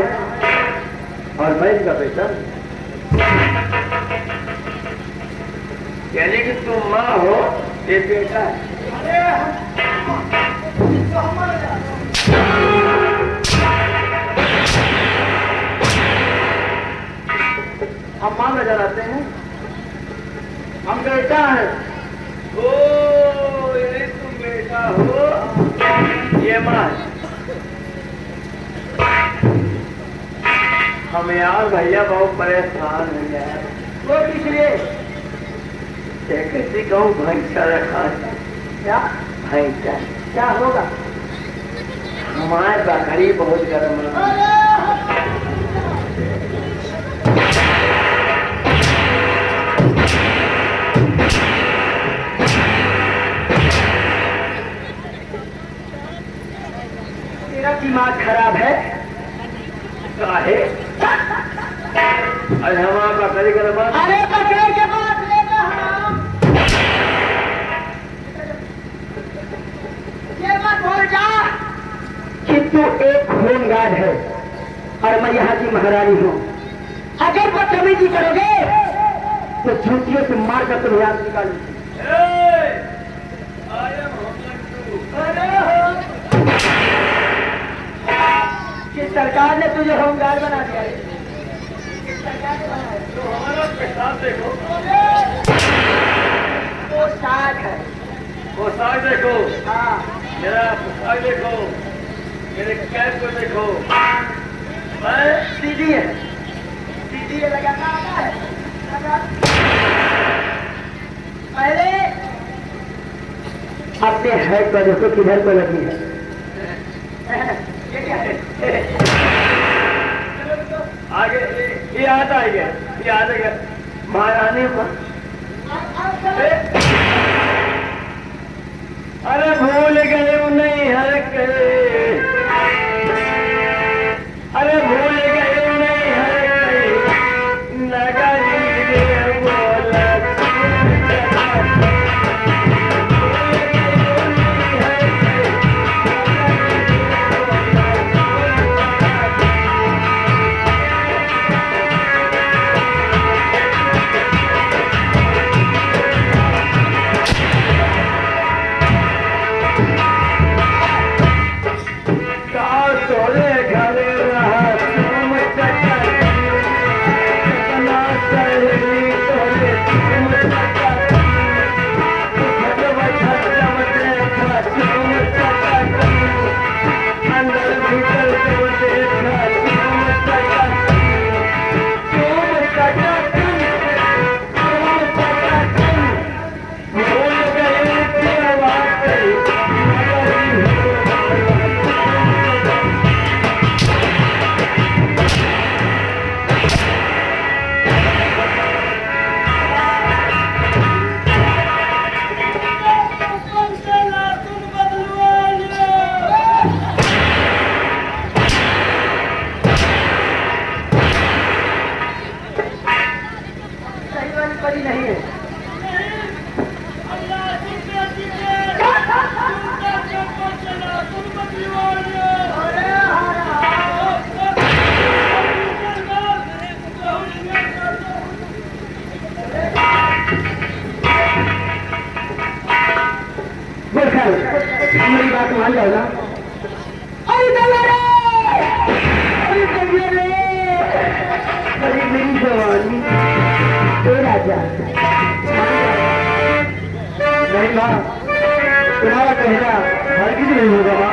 और मैं इनका बेटा। यानी कि तुम माँ हो, ये बेटा है। हम माँ नजर आते हैं, हम बेटा है। ओ ये तुम बेटा हो, ये माँ है। हम यार भैया बहुत परेशान हैं यार। वो किस लिए? किसी को भैंसा रखा है। क्या भैंसा क्या होगा? हमारे बकरी बहुत गर्म है। तेरा दिमाग खराब है। काहे? अरे हमारा बकरी गर्म है। अरे बकरे के पास लेगा हराम। ये मत भूल जा कि तू एक होमगार्ड है और मैं यहाँ की महारानी हूँ। अगर बदतमीजी करोगे तो जूतियों से मार कर तुम यहाँ से निकालूंगी। किस सरकार ने तुझे होमगार्ड बना दिया है? किस सरकार ने बनाया? तो हमारा पेशाब देखो। पोशाक है। पोशाक देखो, हाँ मेरा पोशाक देखो, मेरे कैप को देखो। मैं सीधी है, सीधी है, लगाना आता है। पहले अपने हेड को देखो किधर को लगी है। ये क्या है? आगे ये आता है क्या? ये आता है क्या? महारानी को अरे भूल गए नहीं हर के, अरे भूल गए नहीं हर के, लगा लीजिए बोला बड़ी नहीं है। मेरी बात मान जाओ ना। अरे मेरी जवानी राजा नहीं माँ, तुम्हारा कहना हर किसी नहीं होगा माँ।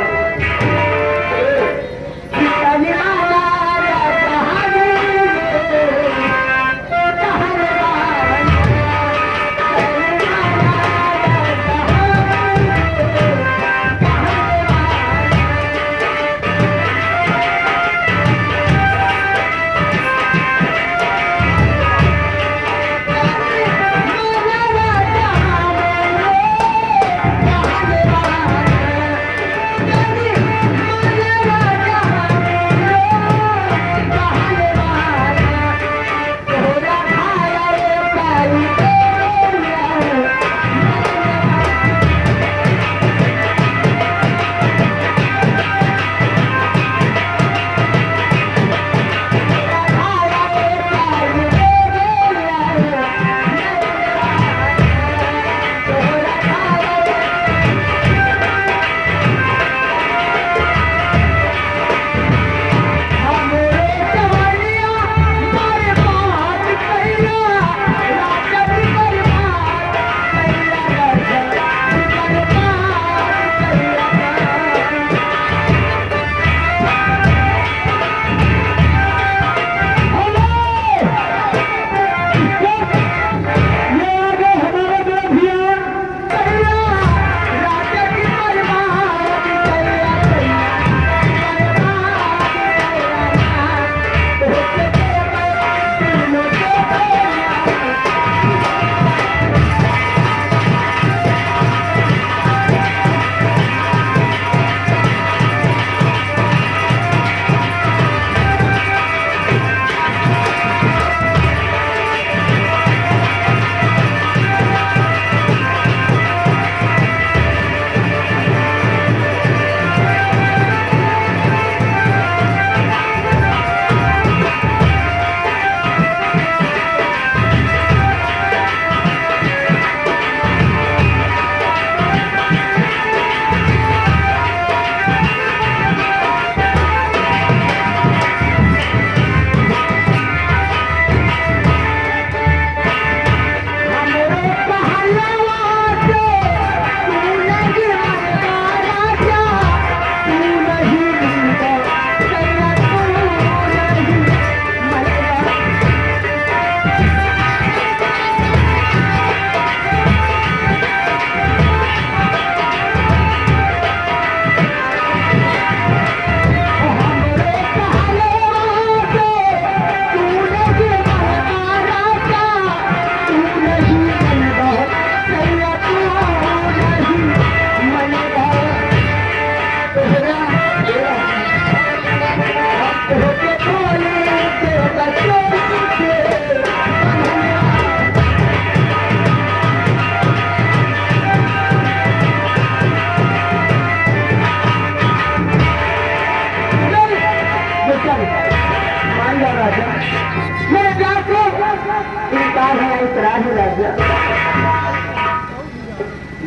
गया।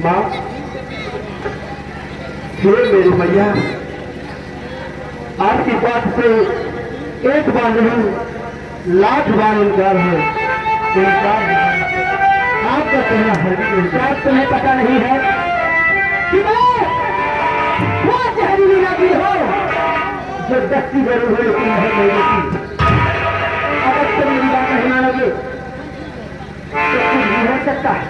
माँ, हे मेरी मैया, आपकी बात से एक बार नहीं 1,00,000 बार इनकार है। इनकार आपका कहना है, शायद तुम्हें पता नहीं है कि मैं वो जहरीली लगी हो जो दस्ती जरूर है लेकिन नहीं मिलती। अगर तुम मेरी बात नहीं मानोगे तो कुछ भी हो सकता है।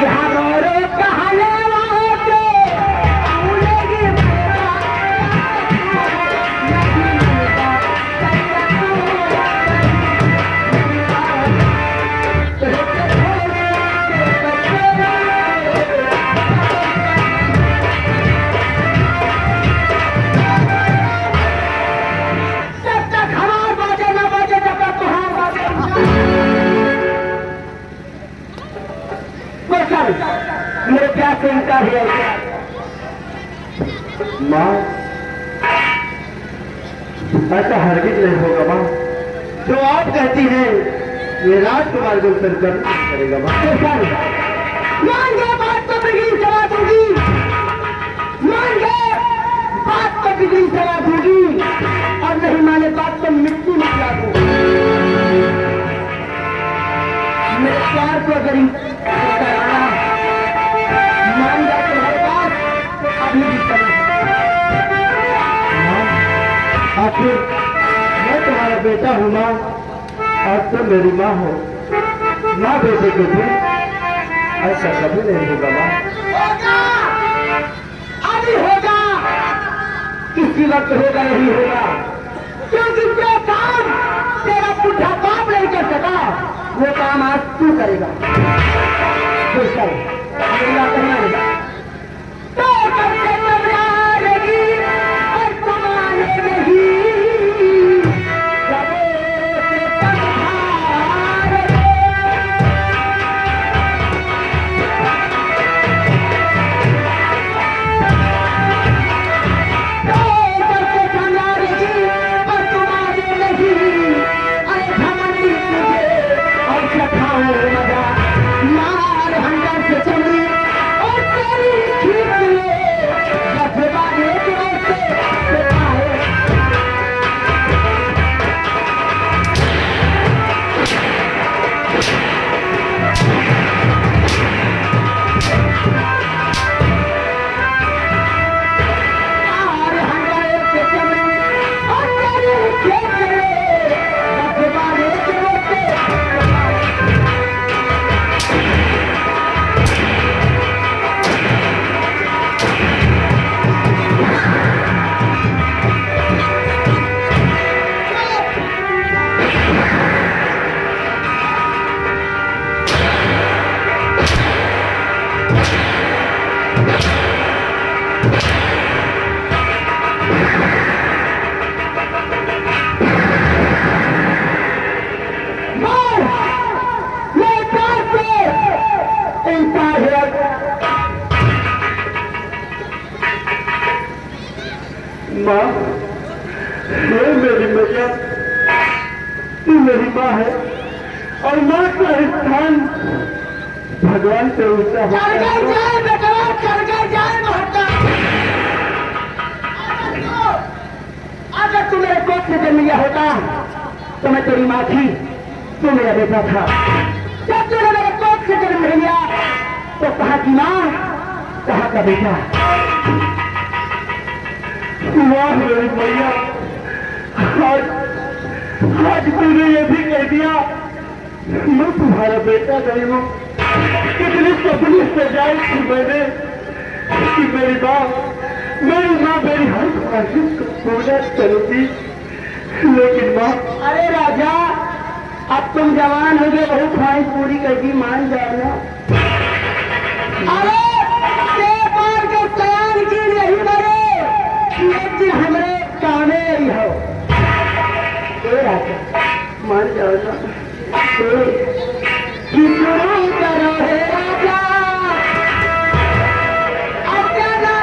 यहाँ रोरो कहने वालों के भूलेगी मेरे प्यार से इनकार है। माँ, ऐसा हरगिज नहीं होगा माँ। जो आप कहती हैं ये राजकुमार को कर करेगा माँ। मान गए बात तो बिगड़ी सवा दूंगी, मान गए बात तो बिगड़ी सवा दूंगी, और नहीं माने बात तो मिट्टी में मिला दूंगी। मेरे प्यार को अगर मान जा तुम्हारे पास अभी भी समय आखिर मैं तुम्हारा बेटा हूँ माँ, और तुम मेरी माँ हो। माँ बेटे के भी ऐसा कभी नहीं होगा माँ। होगा, अभी होगा, किसी वक्त होगा नहीं होगा, क्योंकि जो काम तेरा बुढ़ा बाप नहीं कर सका वो काम आज तू करेगा। तो चल मेरी बात करना तो करके घबराएगी और कमाने नहीं माँ, ये मेरी मैया, तू मेरी माँ है और माँ का स्थान भगवान से ऊंचा होता है। अगर तू मेरे कोख से जन्म लिया होता तो मैं तेरी माँ थी, तू मेरा बेटा था। जब तूने मेरे कोख से जन्म लिया तो कहाँ की माँ, कहाँ का बेटा। वाह मेरी मैया, आज तूने ये भी कह दिया मैं तुम्हारा बेटा नहीं हूँ। कितनी तकलीफ से जाए थी मैंने कि मेरी माँ मेरी हर ख्वाहिश को पूरा करेगी, लेकिन माँ। अरे राजा, अब तुम जवान हो गए, बहुत ख्वाहिश पूरी करके मान जाना। अरे के सयान की नहीं मरे, एक दिन हमारे कामे ही हो। राजा मान जाओ ना, कितनी करो है राजा, अकेला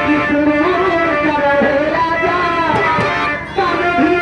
कितनी करो है राजा, कम भी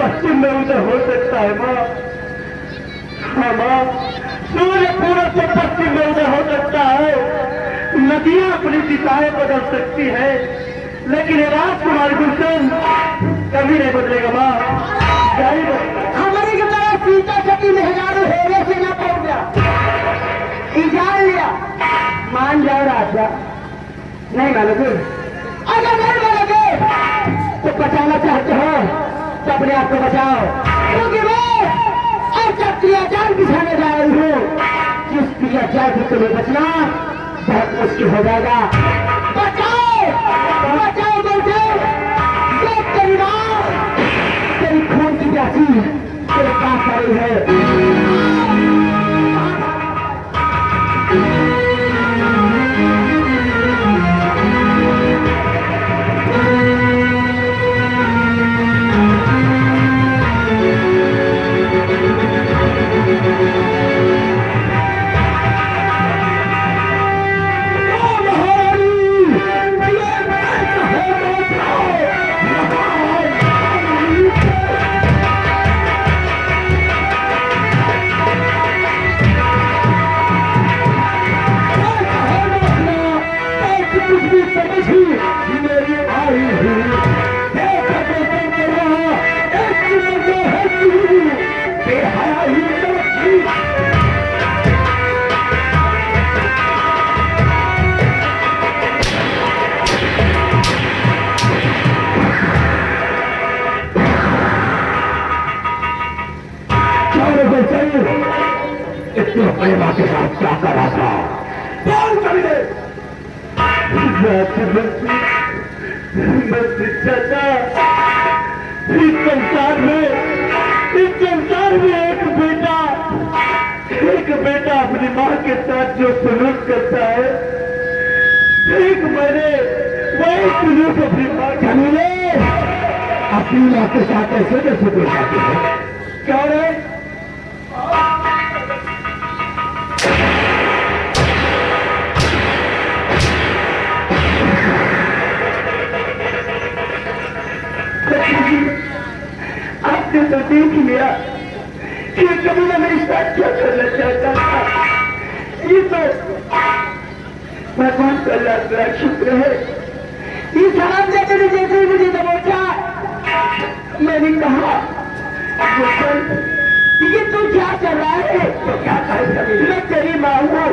पश्चिम में उदय हो सकता है माँ। हाँ माँ, सूर्य पूरब से पश्चिम में उदय हो सकता है, नदियां अपनी दिशाएं बदल सकती है, लेकिन ये राजकुमार गुलशन कभी नहीं बदलेगा माँ। हमारे की तरह सीता सती मेहरारू हेरे से ना पड़ गया, जान लिया। मान जाओ राजा, नहीं मानोगे? अगर नहीं मानोगे तो बचाना चाहते हो तो अपने आप को बचाओ, क्योंकि मैं अब तक क्रियाचार बिछाने जा रही हूँ। जिस क्रियाचार से तुम्हें बचना बहुत मुश्किल हो जाएगा। बचाओ बचाओ बोलते, देख तेरी माँ तेरी खून की प्यासी तेरे पास आ रही है। अपने माँ के साथ क्या कर रहा था? इस संसार में एक बेटा अपनी माँ के साथ जो सलूक करता है, एक मैंने वही सलूक अपनी माँ अपनी माँ के साथ ऐसे कैसे पेश आते हैं? क्या है? आपने तो देख लिया कि कबीला मेरी साथ क्या करना चाहता था। ये तो भगवान का लाख शुक्र है, ये सलाम देते ने जैसे मुझे दबोचा। मैंने कहा ये तू क्या कर रहा है? तो क्या कहा? मैं तेरी माँ हूँ।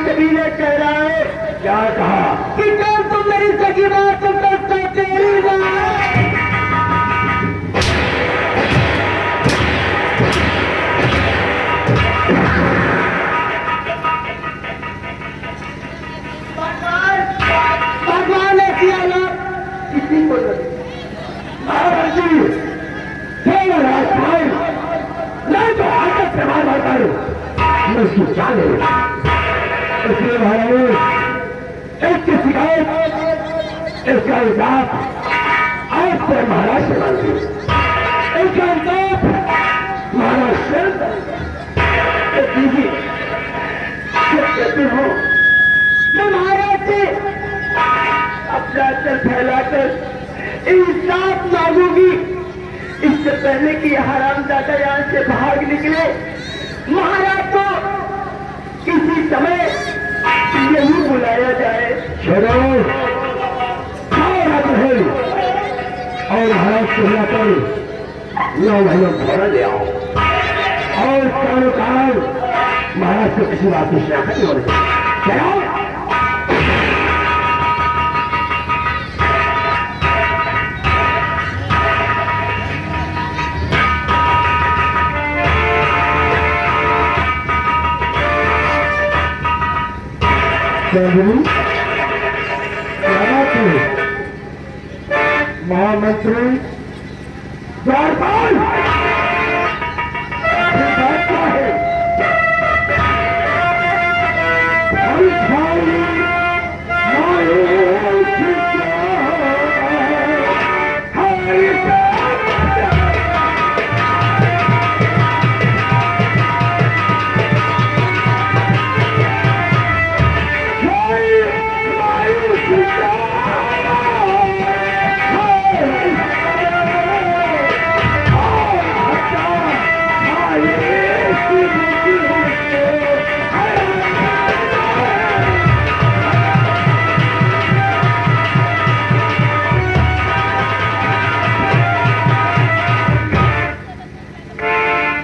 कबीले कह रहा है क्या कहा कि कल तुम मेरी सगी माँ, तुम तो तेरी माँ। भगवान ने किया ना किसी को महाराज जी, नहीं तो आकर से मार कर मैं उसकी जान ले लूंगा। इसलिए महाराज इसकी शिकायत, इसका इंसाफ आज से महाराज से मांगी। इसका इंसाफ महाराज से दीजिए। कहते हो मैं महाराज से अपना चल फैलाकर इंसाफ मांगूंगी। इससे पहले कि हरामजादा यहाँ से भाग निकले, महाराज को किसी समय यही बुलाया जाए। चलो और महाराज को बुलाकर 9 महीनों घोड़ा ले आओ और कानों कान महाराज को किसी बात की शिकायत नहीं होने दें। चलो महामंत्री द्वारपाल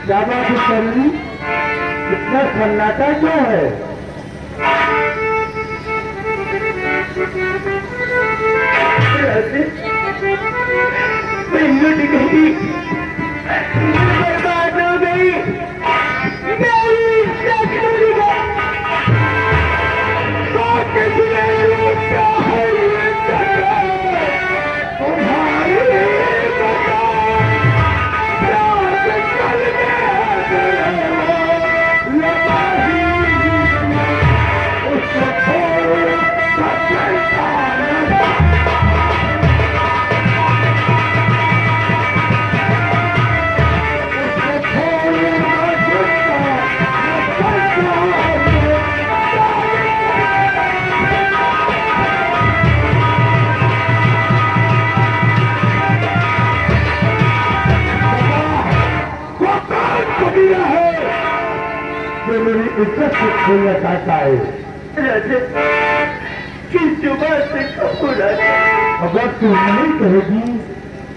क्या बात है चंदी, इतना सन्नाटा क्यों है? मैं लुट गई, बर्बाद हो गई, मेरी इज्जत लुट गई। तो किसने लूटा है ये जगह? तुम्हारी बता, प्यार चल गया लबाही, उसको छोड़ सकता नहीं। मेरी इज्जत से खेलना चाहता है। किस जुबान से कहूँ राजा? अगर तू नहीं कहेगी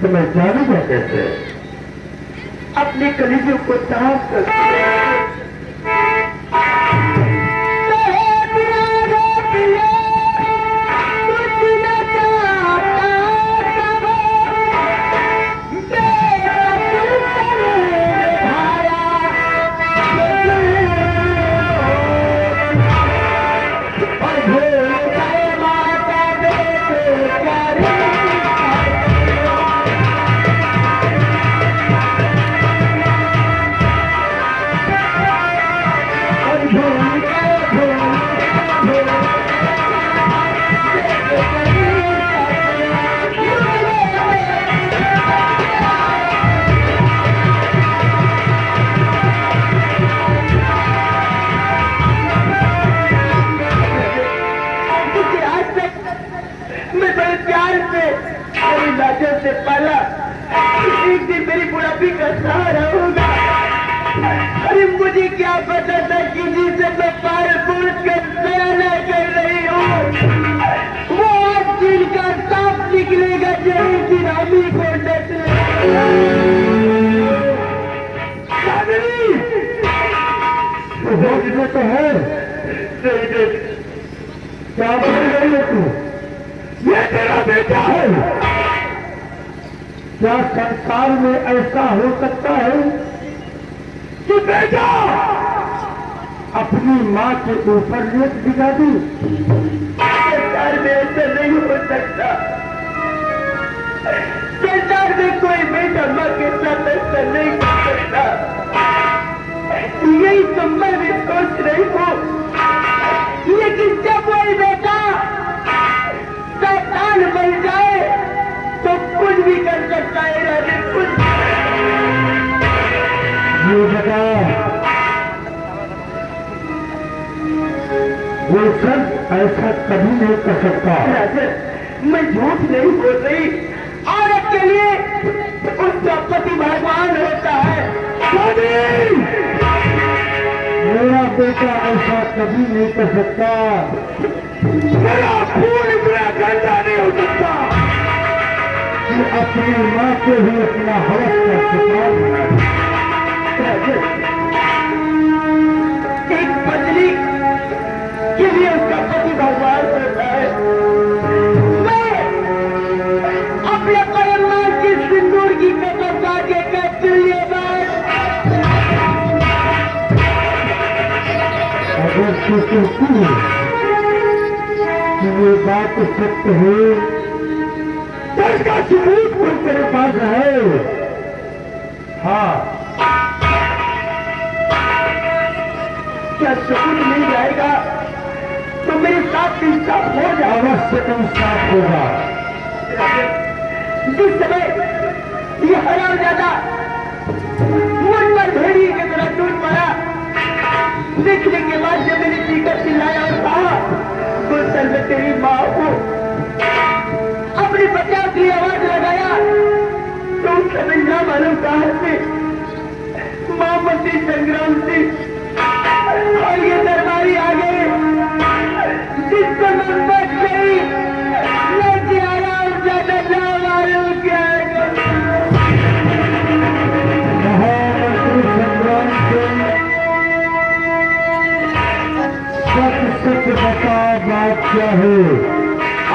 तो मैं जानूंगा कैसे? अपने कलेजों को साफ कर से पाला, एक दिन मेरी बुढ़ापी का सहारा होगा। अरे मुझे क्या पता था कि जिसे मैं पाल पोस कर सयाना कर रही हूँ, वो आज दिल का सांप निकलेगा जो एक दिन हम ही को डस ले। तो है क्या बोल रही है तू? ये तेरा बेटा है। क्या संसार में ऐसा हो सकता है कि बेटा अपनी माँ के ऊपर लेट दिखा दी? संसार में ऐसा नहीं हो सकता। संसार में कोई बेटा माँ के साथ ऐसा नहीं कर सकता। यही तो मैं भी सोच रही हूँ, लेकिन जब वही बेटा शैतान बन जाए तो कुछ भी कर सकता है राजे, कुछ। ये बेटा वो सब ऐसा कभी नहीं कर सकता। राजे, मैं झूठ नहीं बोल रही। औरत के लिए उसका पति भगवान होता है। मेरा बेटा ऐसा कभी नहीं कर सकता। मेरा खून इतना गंदा नहीं हो सकता कि अपनी माँ को ही अपना हवस का शिकार बना। एक पत्नी के लिए उसका पति भगवान होता है। मैं अपने परम माँ की सिंदूर की कसम खा के कहती हूँ ये बात। अगर तू कहती है कि ये बात सत्य है तो इसका सबूत कोई तेरे पास है? हाँ, क्या सबूत मिल जाएगा तो मेरे साथ इंसाफ हो जाएगा। अवश्य इंसाफ होगा। जिस समय ये हरामजादा मुझ पर भेड़ी की तरह टूट पड़ा, देखने के बाद जब मैंने चीकर चिल्लाया और कहा गुलशन में तेरी माँ को अपने बचाव के लिए आवाज लगाया, तो उस समय ना मालूम कहां से महामती संग्राम सिंह और ये दरबारी आ गए, जिसको मैं बच गई। लेके आया और ज्यादा ना मालूम क्या है। महामंत्री किया है।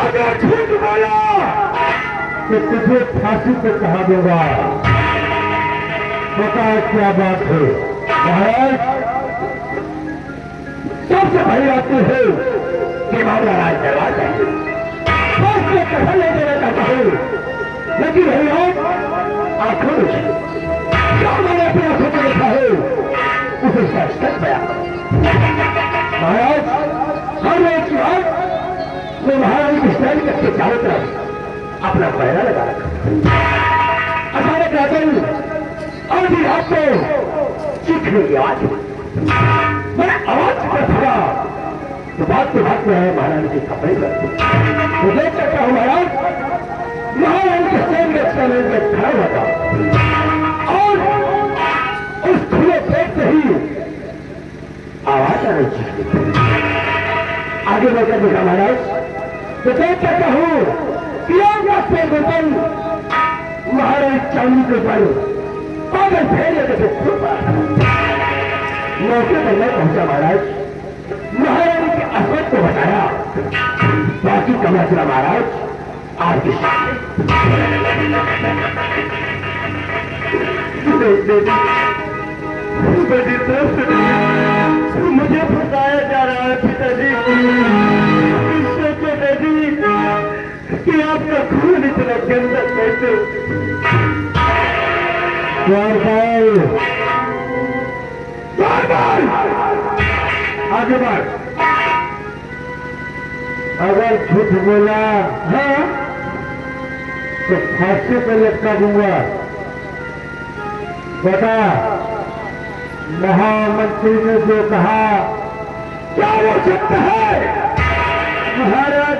अगर झूठ बोला तो तुझे फांसी पे चढ़ा दूंगा। पता है क्या बात है महाराज? सबसे बड़ी बात है कि महाराज दरबार है कथा ले देना चाहता हूँ, लेकिन आंखों में क्या मैंने अपनी आंखों को देखा है उसे सच सच बयान करो। महाराज हर एक की बात मैं महाराज की स्टाइल करके चारों तरफ अपना पैरा लगा रखा। अचानक राजन और भी आपको चीखने की आवाज मैंने आवाज पर था तो बात में महाराज के कपड़े पर तो देख सकता हूँ महाराज महाराज के स्टैंड में खड़ा हुआ था और उस खुले पेट से ही आवाज आ रही थी। आगे बढ़कर देखा महाराज तो देख सकता हूँ से गोपन महाराज चांदी के ऊपर पागल फेरे जैसे मौके पर मैं पहुंचा महाराज महाराज के असमत को बताया। बाकी का मसला महाराज आपके मुझे फंसाया जा रहा है पिताजी। सोचो बेटी कि आपका खून इतना गंदा कैसे आगे बढ़। अगर झूठ बोला है तो फांसी पे लटका दूंगा। बता महामंत्री ने जो कहा क्या वो सत्य है? महाराज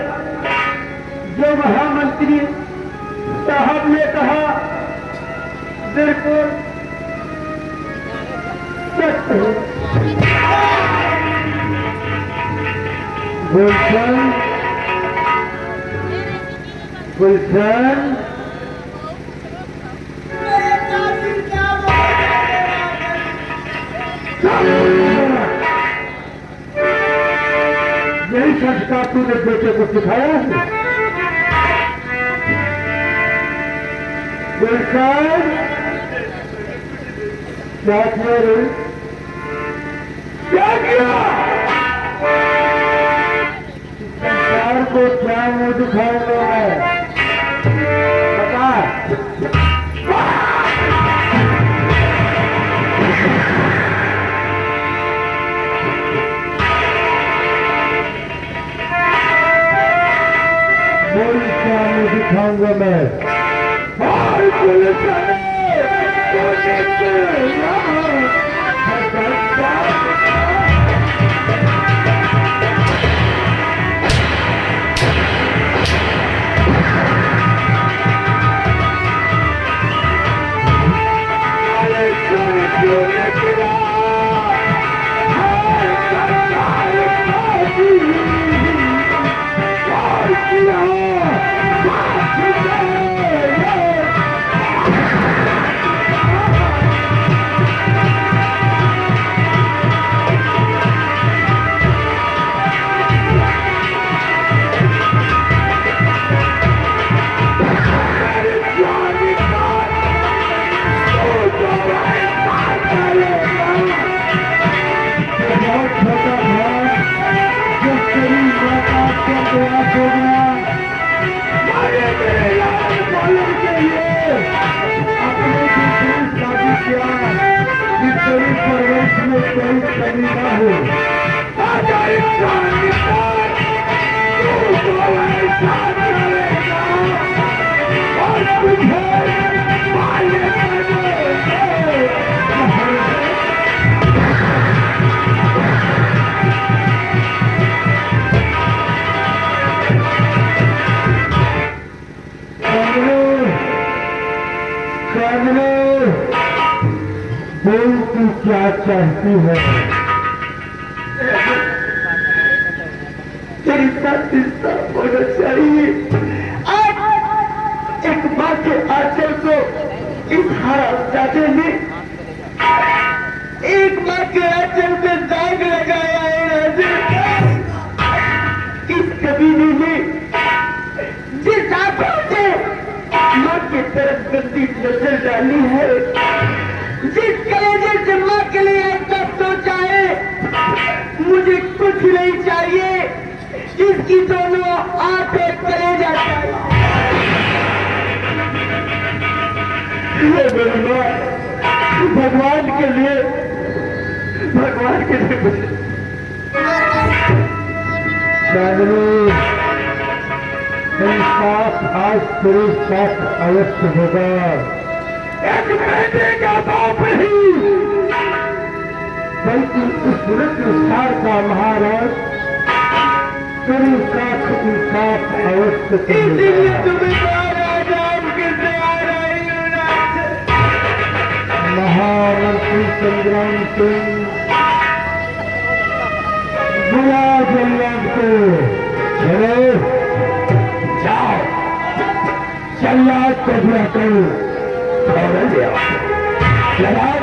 जो महामंत्री साहब ने कहा बिल्कुल सत्य है। गुलशन गुलशन यही संस्कार तूने बेटे को सिखाया है? गुलशन क्या किया रे? क्या किया? संसार को क्या मुंह दिखाऊंगा मैं? बता। बोल क्या मुंह दिखाऊंगा मैं? बोल तू क्या चाहती है? तेरी साथ इंसाफ होना चाहिए। आज एक माँ के आंचल को इस हरामजादे ने एक माँ के आंचल पे दाग लगाया है राजू। इस कभी की तरफ गंदी नजर डाली है। जिस कलेजे से माँ के लिए ऐसा सोचा है, मुझे कुछ नहीं चाहिए, जिसकी दोनों आंखें कलेजा चाहिए। ये मेरी माँ भगवान के लिए मुझे चांदनी इंसाफ आज तेरे साथ अवश्य होगा। एक महीने का बाप नहीं बल्कि इस संसार का महाराज तेरे साथ इंसाफ अवश्य इसलिए करेगा। तुम्हें राजाम के द्वार आई हूँ राज। महामंत्री संग्राम सिंह बुला जल्लाद को। चलो जाओ, जल्लाद को बुला करो और ले आओ। जल्लाद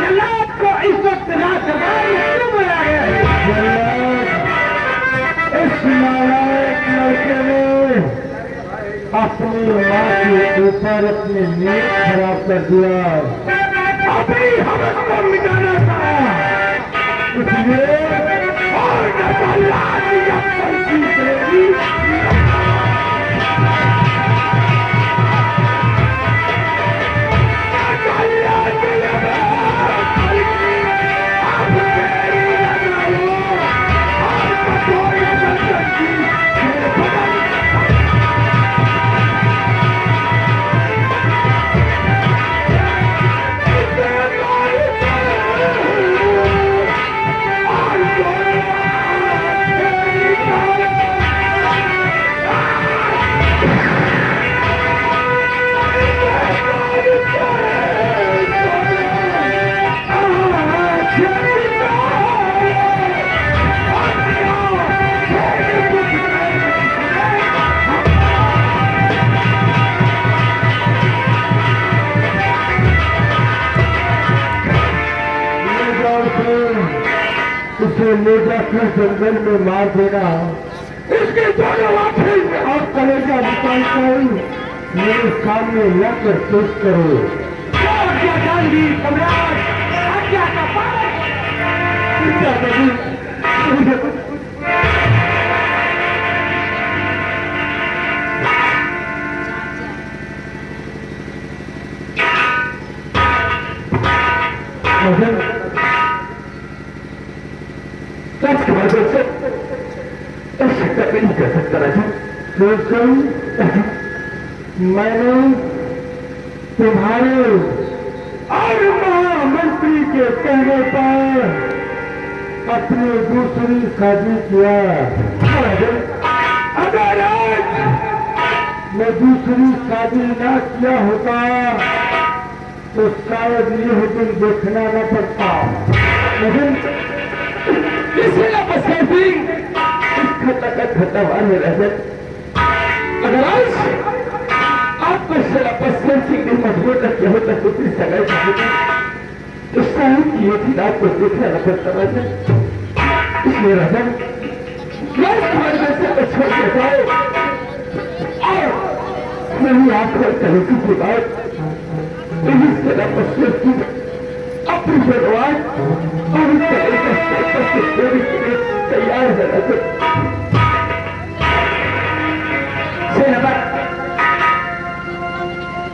जल्लाद को इस वक्त राजसभा में क्यों बुलाया गया है? जल्लाद इस नालायक लड़के ने अपनी माँ के ऊपर अपनी नींद खराब कर दिया। अभी हम इसको मिटाना था, इसलिए और न जल्लाद या पंछी करेगी। उसे ले जाकर जंगल में मार देना। इसके दोनों आंखें और कलेजा निकाल कर मेरे सामने लाकर पेश करो। आज्ञा गांधी सम्राट, आज्ञा का पालन। सच की मदद से ऐसा कभी नहीं कर सकता राजू। मैंने तुम्हारे और महामंत्री के कहने पर अपनी दूसरी शादी किया। अगर आज मैं दूसरी शादी ना किया होता तो शायद यह दिन देखना न पड़ता। लेकिन किसी न बसेगी खता वाले रजत। अगर आज आपको शराबत सिंह ने मजबूर रखा होता दूसरी सगाई होती तो शायद ये दिन आपको देखना न पड़ता रजत। इसलिए रजत मैं तुम्हारे से छोड़ के जाओ और मेरी आंखों तरीके की बात अपनी भगवान और तैयार है।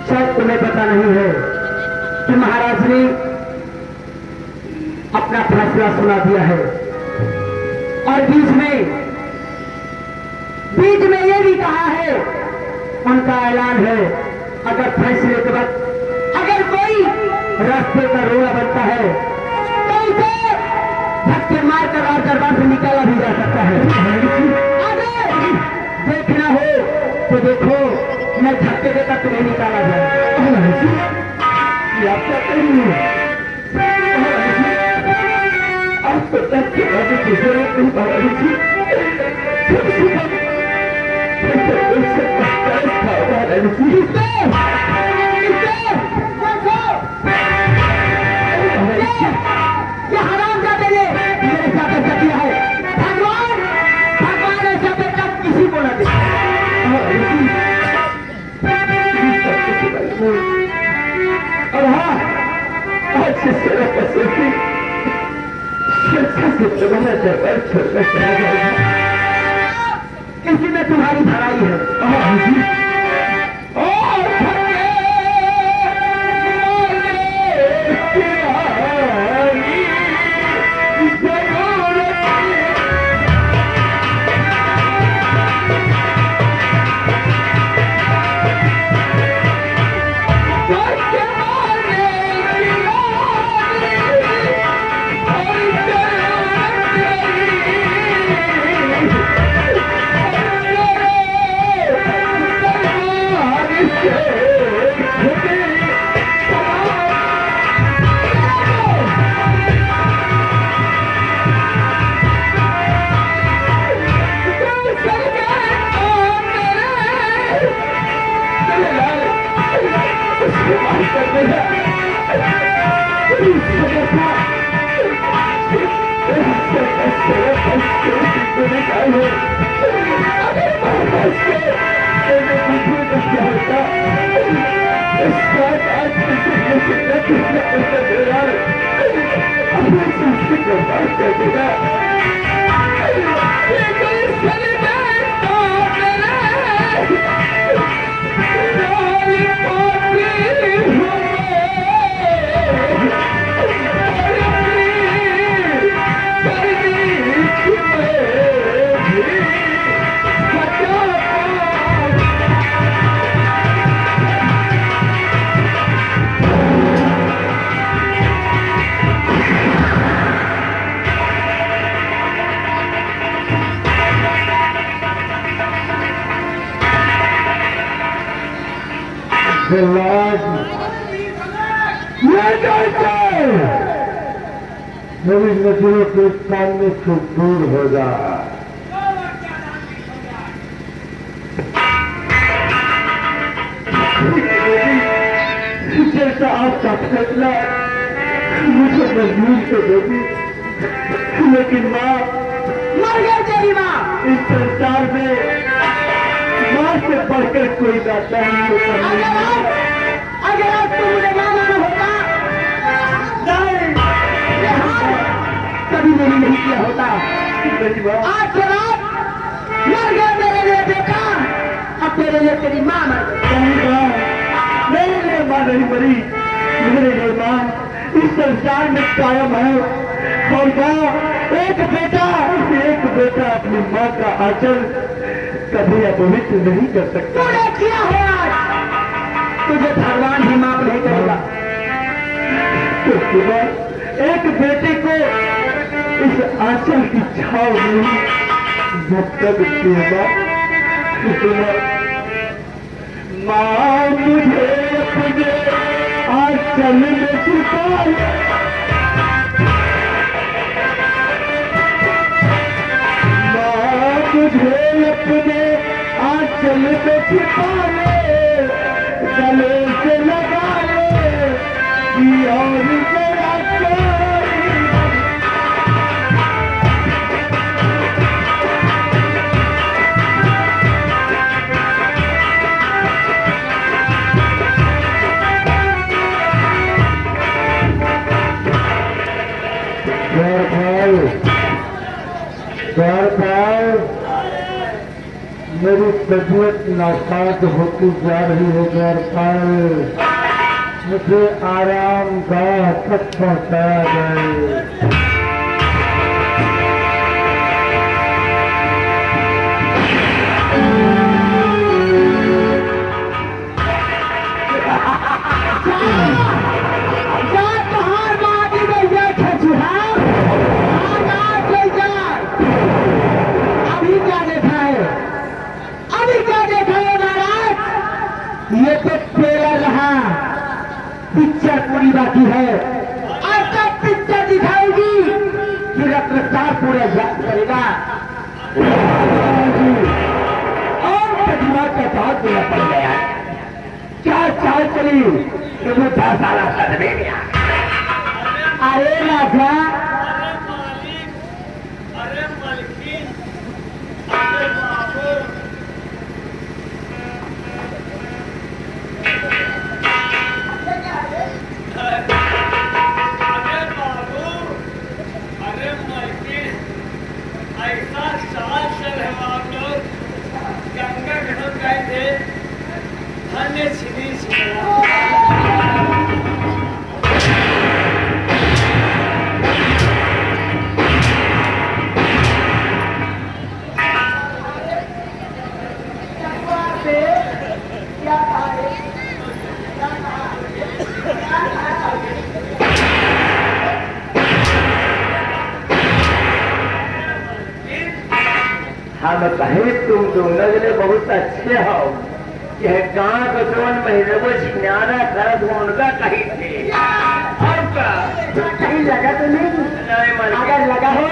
शायद तुम्हें पता नहीं है कि महाराज ने अपना फैसला सुना दिया है और बीच में ये भी कहा है, उनका ऐलान है, अगर फैसले के बाद अगर कोई रास्ते का रोड़ा बनता है तो उसे धक्के मारकर और दरबार से निकाला भी जा सकता है। अगर देखना हो तो देखो, मैं धक्के देकर तुम्हें निकाला जाए। आप क्या करेंगे? आप तो तक के बाद जरूरत नहीं पड़ा कहा आज से तेरा पसंदी शिक्षा से तुम्हारा दरबार छोड़कर चला जाएगा। इसी में तुम्हारी भलाई है। मेरी नजरों के सामने से दूर हो जा। जैसा आपका फैसला मुझे मजबूर तो देगी, लेकिन माँ मर गई तेरी माँ। इस संसार में माँ से बढ़कर कोई नाता नहीं होता। अगर आज तुम मुझे माँ माना होता कभी मेरी नहीं किया होता। आज के बाद मर गया मेरे लिए बेटा, अब तेरे लिए तेरी माँ मर गई। मेरे लिए माँ नहीं मरी, मेरे लिए माँ इस संसार में कायम है। और माँ एक बेटा अपनी माँ का आचरण कभी अपवित्र नहीं कर सकता। तूने किया है आज, तुझे भगवान ही माफ नहीं करेगा। तो एक बेटे को इस आंचल की छाव में जब तक माँ मुझे अपने आंचल में छुपा ले, माँ मुझे अपने आंचल में छुपा ले, गले से लगा ले और मेरा मेरी तबीयत नासाज होती जा रही है। गौरपाल मुझे आराम गाह तक पहुंचाया जाए। ये तो ट्रेलर रहा, पिक्चर पूरी बाकी है। आज तक पिक्चर दिखाएगी फिर रफ्तार पूरा याद करेगा और प्रतिमा का साथ देना पड़ गया। क्या चाल चली कि वो 10 साल सद में गया। अरे राजा, अरे मलकिन, अरे बाबू, हम कहे तुम दोनों जने बहुत अच्छे हो। यह गाँव को जवन महीने को झिनाना खरद उनका कही थे। और का कहीं लगा तो नहीं? नहीं मलकिन, अगर लगा हो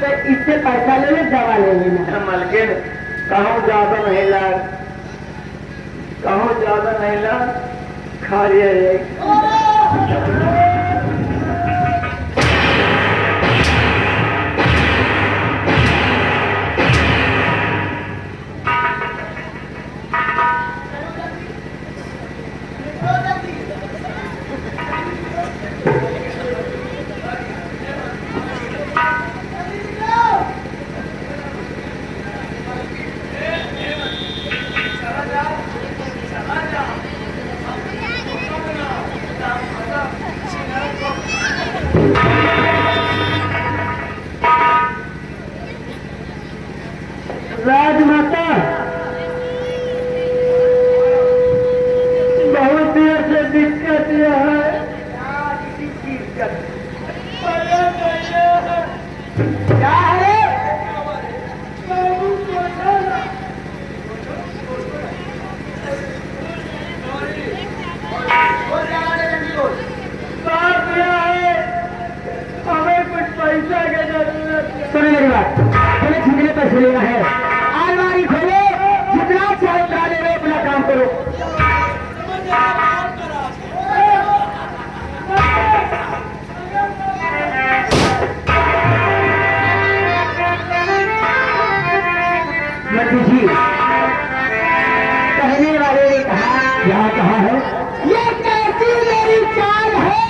तो इससे पैसा ले ले, दवा ले लेना। मलकिन कहूँ ज्यादा नहीं लग, कहूँ ज्यादा नहीं लग, खा लिया। राजमाता बहुत देर से दिक्कत यह है। क्या है? हमें कुछ पैसा की जरूरत है। सुनो मेरी बात, तुम्हें जितने पैसे लेना है अलमारी खोलो, जितना चाहे उतना ले लो, अपना काम करो। मंत्री जी, कहने वाले ने कहा, क्या कहा है? ये कैसी मेरी चाल है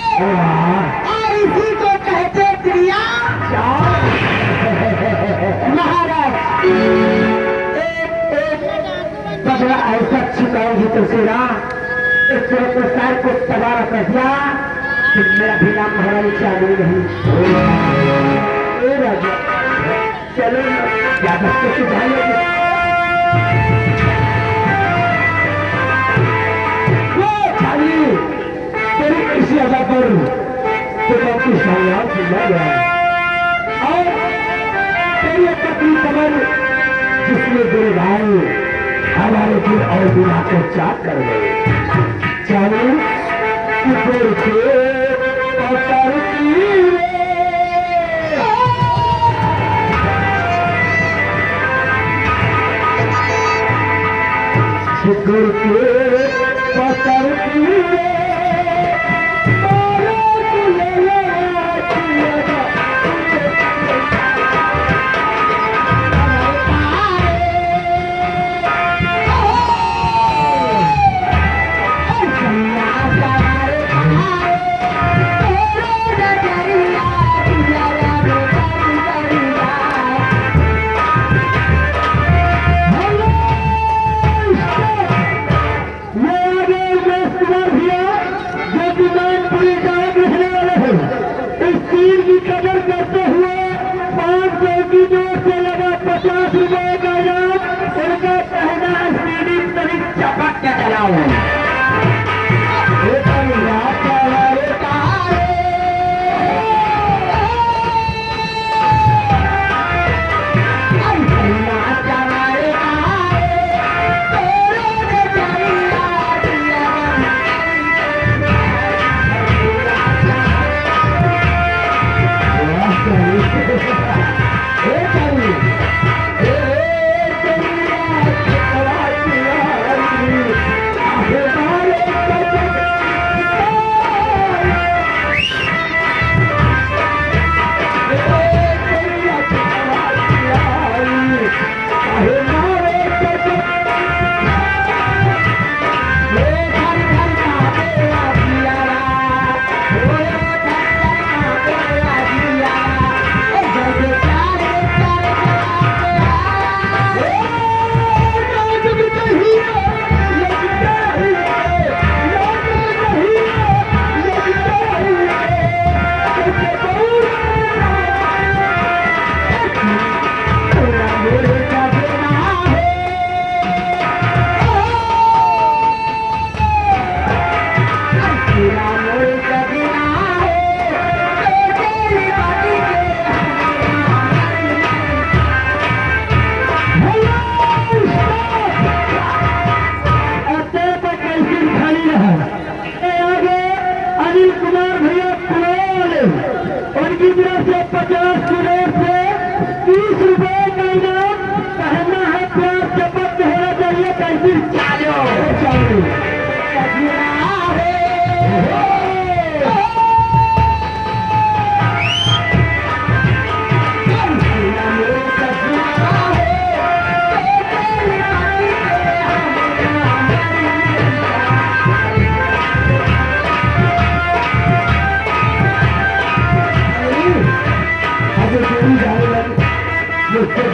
और इसी को कहते क्रिया। महाराज एक बदला ऐसा चुकाऊंगी तुझसे ना, इस प्रसार को तबाह कर दिया कि मेरा भी नाम महारानी चालू नहीं। ए राजा, चलो ना, क्या बच्चे की भाई तेरी इसी अदा पर आपकी शायाद सुना गया और तेरी पतली कमर जिसमें गुरु भाई हमारे दिल और दिला को चाक कर गए। चलो ऊपर के पत्थर गुरु के पत्थर कदर करते हुए 500 की नोट से लगा 50 रुपए का इनाम उनका पहला स्पीडिंग तरीक चपक के चलाओ। Yeah.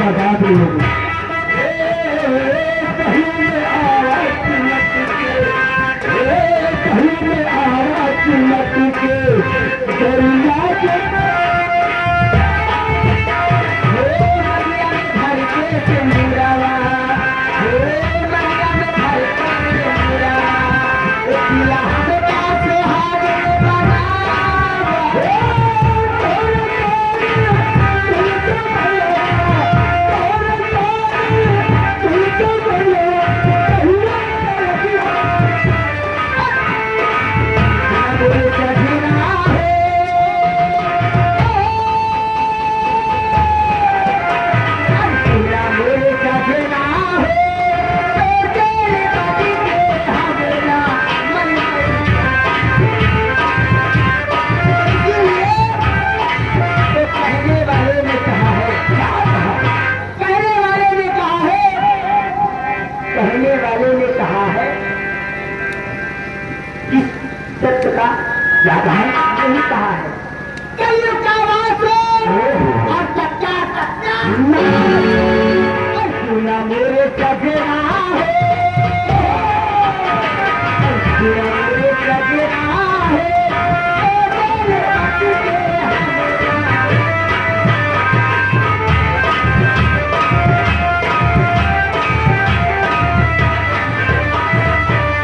आजाद नहीं होगी। कहीं में आवाज चिल्लत के दरिया के घर के